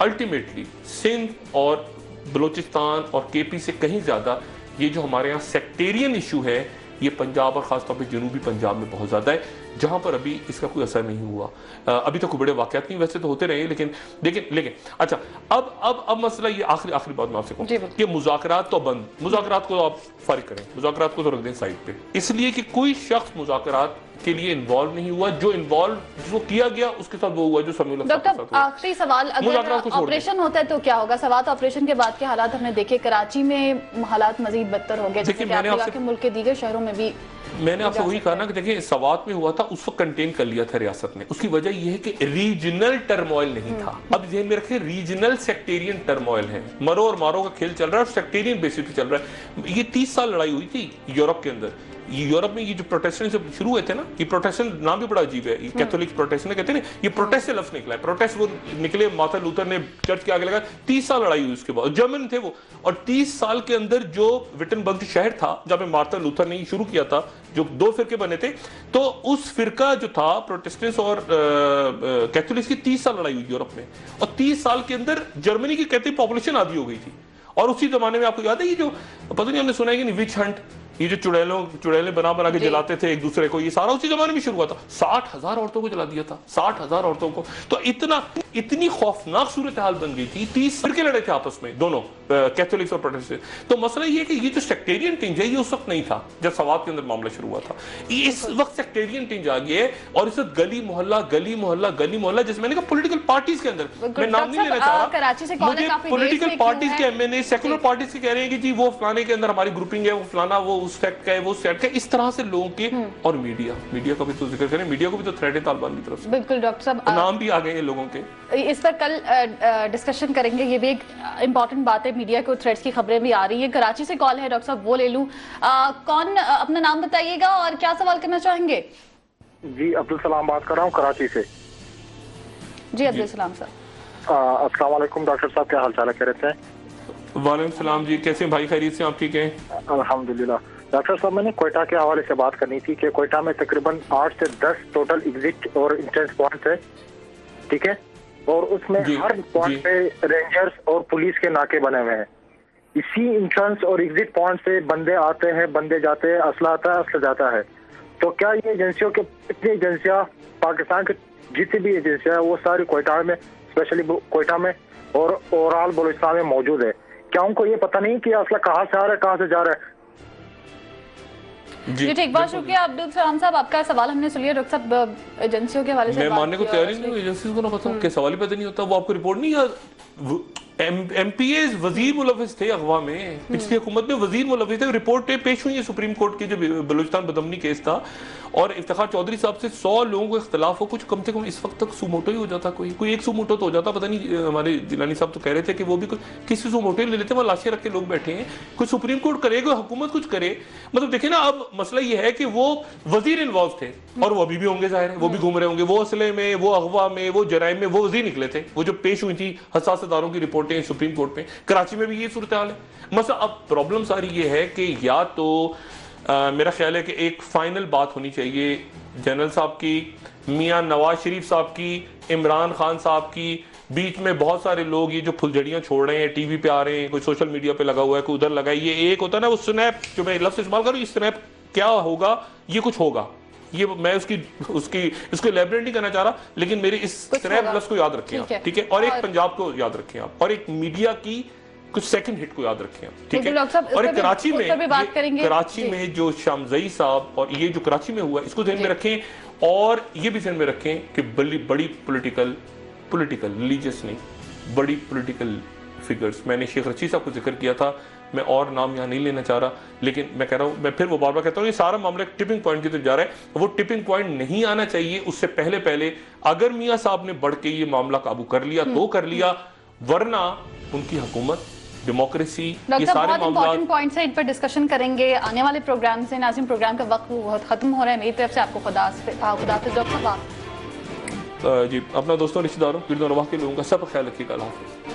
अल्टीमेटली सिंध और बलूचिस्तान और केपी से कहीं ज़्यादा ये जो हमारे यहाँ सेक्टेरियन इशू है, ये पंजाब और खासतौर पे जनूबी पंजाब में बहुत ज़्यादा है, जहां पर अभी इसका कोई असर नहीं हुआ। अभी तो कोई बड़े वाक़यात नहीं, वैसे तो होते रहे, लेकिन अच्छा अब मसला ये, आखिरी बात मैं आपसे कहूँ कि मुज़ाकरात तो बंद, मुज़ाकरात को आप फारिग करें, मुज़ाकरात को तो रख दें साइड पे, इसलिए कि कोई शख्स मुज़ाकरात के लिए इन्वॉल्व नहीं हुआ। जो किया गया उसके साथ वो हुआ जो समीउल हक साहब के साथ हुआ। आखिरी सवाल, अगर ऑपरेशन होता है तो क्या होगा? सवाल ऑपरेशन के बाद के हालात हमने देखे, कराची में हालात मजीद बदतर हो गए, जैसे मुल्क के दीगर शहरों में भी। मैंने आपसे वही कहा ना कि देखिए सवात में हुआ था, उस वक्त कंटेन कर लिया था रियासत ने, उसकी वजह यह है कि रीजनल टर्मोइल नहीं था। अब ध्यान में रखें, रीजनल सेक्टेरियन टर्मोइल है, मरो और मारो का खेल चल रहा है और सेक्टेरियन बेसिस पे चल रहा है। ये 30 साल लड़ाई हुई थी यूरोप के अंदर। यूरोप में ये जो प्रोटेस्टेंट जब शुरू हुए थे ना, ये प्रोटेस्टेंट नाम भी बड़ा अजीब है, ये कैथोलिक प्रोटेस्टेंट कहते हैं ना, ये प्रोटेस्ट से लफ्ज निकला है, प्रोटेस्ट वो निकले, मार्टिन लूथर ने चर्च के आगे लगा, 30 साल लड़ाई हुई उसके बाद, जर्मन थे वो, और 30 साल के अंदर जो विटनबर्ग शहर था जहाँ पे मार्टिन लूथर ने शुरू किया था, जो 2 फिरके बने थे, तो उस फिरका जो था प्रोटेस्टेंट्स और कैथोलिक्स की 30 साल लड़ाई हुई यूरोप में, और 30 साल के अंदर जर्मनी की कहते पॉपुलेशन आधी हो गई थी। और उसी जमाने में आपको याद है ये जो पता नहीं हमने सुना है कि नहीं, विच हंट, ये जो चुड़ैलें बना के जलाते थे एक दूसरे को, ये सारा उसी जमाने में शुरू हुआ था। 60,000 औरतों को जला दिया था, 60,000 औरतों को। तो इतनी खौफनाक सूरत हाल बन गई थी, 30 फिरके लड़े थे आपस में दोनों, कैथोलिक्स और प्रोटेस्टेंट। तो मसला ये है कि ये जो सेक्टेरियन टिंज है ये उस वक्त नहीं था जब सवात के अंदर मामला शुरू हुआ था, इस वक्त सेक्टेरियन टिंज आ गया है, और इस वक्त गली मोहल्ला जिसमें मैंने कहा पॉलिटिकल पार्टीज के अंदर, मैं नाम नहीं लेना चाह रहा, मुझे पॉलिटिकल पार्टीज के एमएनए, सेकुलर पार्टीज के कह रहे हैं कि जी वो फलाने के अंदर हमारी ग्रुपिंग है, वो फलाना वो उस फैक्ट का है, वो सेट का, इस तरह से लोगों के। और मीडिया का भी तो जिक्र करें, मीडिया को भी तो थ्रेट है तालिबान की तरफ से। बिल्कुल डॉक्टर साहब, नाम भी आ गए हैं लोगों के, इस पर कल डिस्कशन करेंगे, ये भी एक इंपॉर्टेंट बात है, मीडिया को थ्रेट्स की खबरें भी आ रही है। कराची से कॉल है डॉक्टर साहब, वो ले लूं। कौन, अपना नाम बताइएगा और क्या सवाल करना चाहेंगे? जी अब्दुल सलाम बात कर रहा हूँ कराची से। जी अब्दुल सलाम सर। अस्सलाम वालेकुम डॉक्टर साहब, क्या हाल चाल है, कह रहे थे? वालेकुम सलाम जी, कैसे भाई, खैरियत से, आप ठीक हैं? अल्हम्दुलिल्लाह। डॉक्टर साहब, मैंने कोयटा के हवाले से बात करनी थी कि कोयटा में तकरीबन 8 से 10 टोटल एग्जिट और एंट्रेंस पॉइंट है, ठीक है, और उसमें हर पॉइंट पे रेंजर्स और पुलिस के नाके बने हुए हैं। इसी एंट्रेंस और एग्जिट पॉइंट से बंदे आते हैं, बंदे जाते हैं, असला आता है, असला जाता है। तो क्या ये एजेंसियों के इतनी एजेंसियां पाकिस्तान की जितनी भी एजेंसियां वो सारी कोयटा में, स्पेशली कोयटा में और ओवरऑल बलूचिस्तान में मौजूद है? क्या उनको ये पता नहीं कि असला कहाँ से आ रहा है, कहाँ से जा रहा है? जी ठीक, बहुत शुक्रिया अब्दुल सलाम साहब, आपका सवाल हमने सुन लिया। डॉक्टर साहब, एजेंसियों के हवाले से मैं मानने को तैयार ही नहीं, एजेंसीज को ना पता कि सवाल ही पता नहीं होता, वो आपको रिपोर्ट नहीं याद। MPAs वजीर मुलविस थे अगवा में, पिछली हुकूमत में वजीर मुलविस थे। रिपोर्टें पेश हुई है सुप्रीम कोर्ट के, जो बलूचिस्तान बदमनी केस था, और इफ्तिखार चौधरी साहब से 100 लोगों को इख्तलाफ हो, कुछ कम से कम इस वक्त तक सुमोटो ही हो जाता, कोई एक सुमोटो तो हो जाता, पता नहीं। हमारे जिलानी साहब तो कह रहे थे कि वो भी किसी सुमोटो ही ले लेते, वहाँ लाशें रख के लोग बैठे हैं। कुछ सुप्रीम कोर्ट करेगा, हुकूमत कुछ करे, मतलब देखिए ना, अब मसला ये है कि वो वजीर इन्वॉल्व थे, और वो अभी भी होंगे, जाहिर है वो भी घूम रहे होंगे, वो असले में, वो अगवा में, वो जराइम में, वो वजीर निकले थे। वो जो पेश हुई थी हसास अदारों की रिपोर्टें सुप्रीम कोर्ट में, कराची में भी ये सूरत हाल है। मसला अब प्रॉब्लम सारी ये है कि या तो मेरा ख्याल है कि एक फाइनल बात होनी चाहिए जनरल साहब की, मियां नवाज शरीफ साहब की, इमरान खान साहब की, बीच में बहुत सारे लोग ये जो फुलझड़ियां छोड़ रहे हैं, टीवी पे आ रहे हैं, कोई सोशल मीडिया पे लगा हुआ है, कोई उधर लगा है, ये एक होता है ना वो स्नैप, जो मैं लफ्ज़ इस्तेमाल करूं, ये स्नैप क्या होगा, ये कुछ होगा, ये मैं उसको इलैबोरेट नहीं करना चाह रहा, लेकिन मेरे इस स्नैप लफ्ज़ को याद रखें आप, ठीक है, और एक पंजाब को याद रखें आप, और एक मीडिया की कुछ सेकंड हिट को याद रखें, ठीक है। और कराची में जो शामजई साहब और ये जो कराची में हुआ, इसको ध्यान में रखें, और ये भी ध्यान में रखें कि बड़ी पॉलिटिकल रिलीजियस नहीं, बड़ी पॉलिटिकल फिगर्स, मैंने शेख रशीद साहब को जिक्र किया था, मैं और नाम यहाँ नहीं लेना चाह रहा, लेकिन मैं कह रहा हूँ, मैं फिर वो बार बार कहता हूँ, ये सारा मामला एक टिपिंग पॉइंट की तरफ जा रहा है। वो टिपिंग पॉइंट नहीं आना चाहिए, उससे पहले अगर मियाँ साहब ने बढ़ के ये मामला काबू कर लिया तो कर लिया, वरना उनकी हुकूमत, डेमोक्रेसी, ये सारे इंपॉर्टेंट पॉइंट्स हैं, इन पर डिस्कशन करेंगे आने वाले प्रोग्राम से। नाज़रीन, प्रोग्राम का वक्त बहुत खत्म हो रहा है, मेरी तरफ से आपको खुदाफिज़ डॉक्टर साहब। जी, अपना दोस्तों, रिश्तेदारों, गिरदो नवाह के लोगों का सब ख्याल रखिएगा। अल्लाह हाफ़िज़।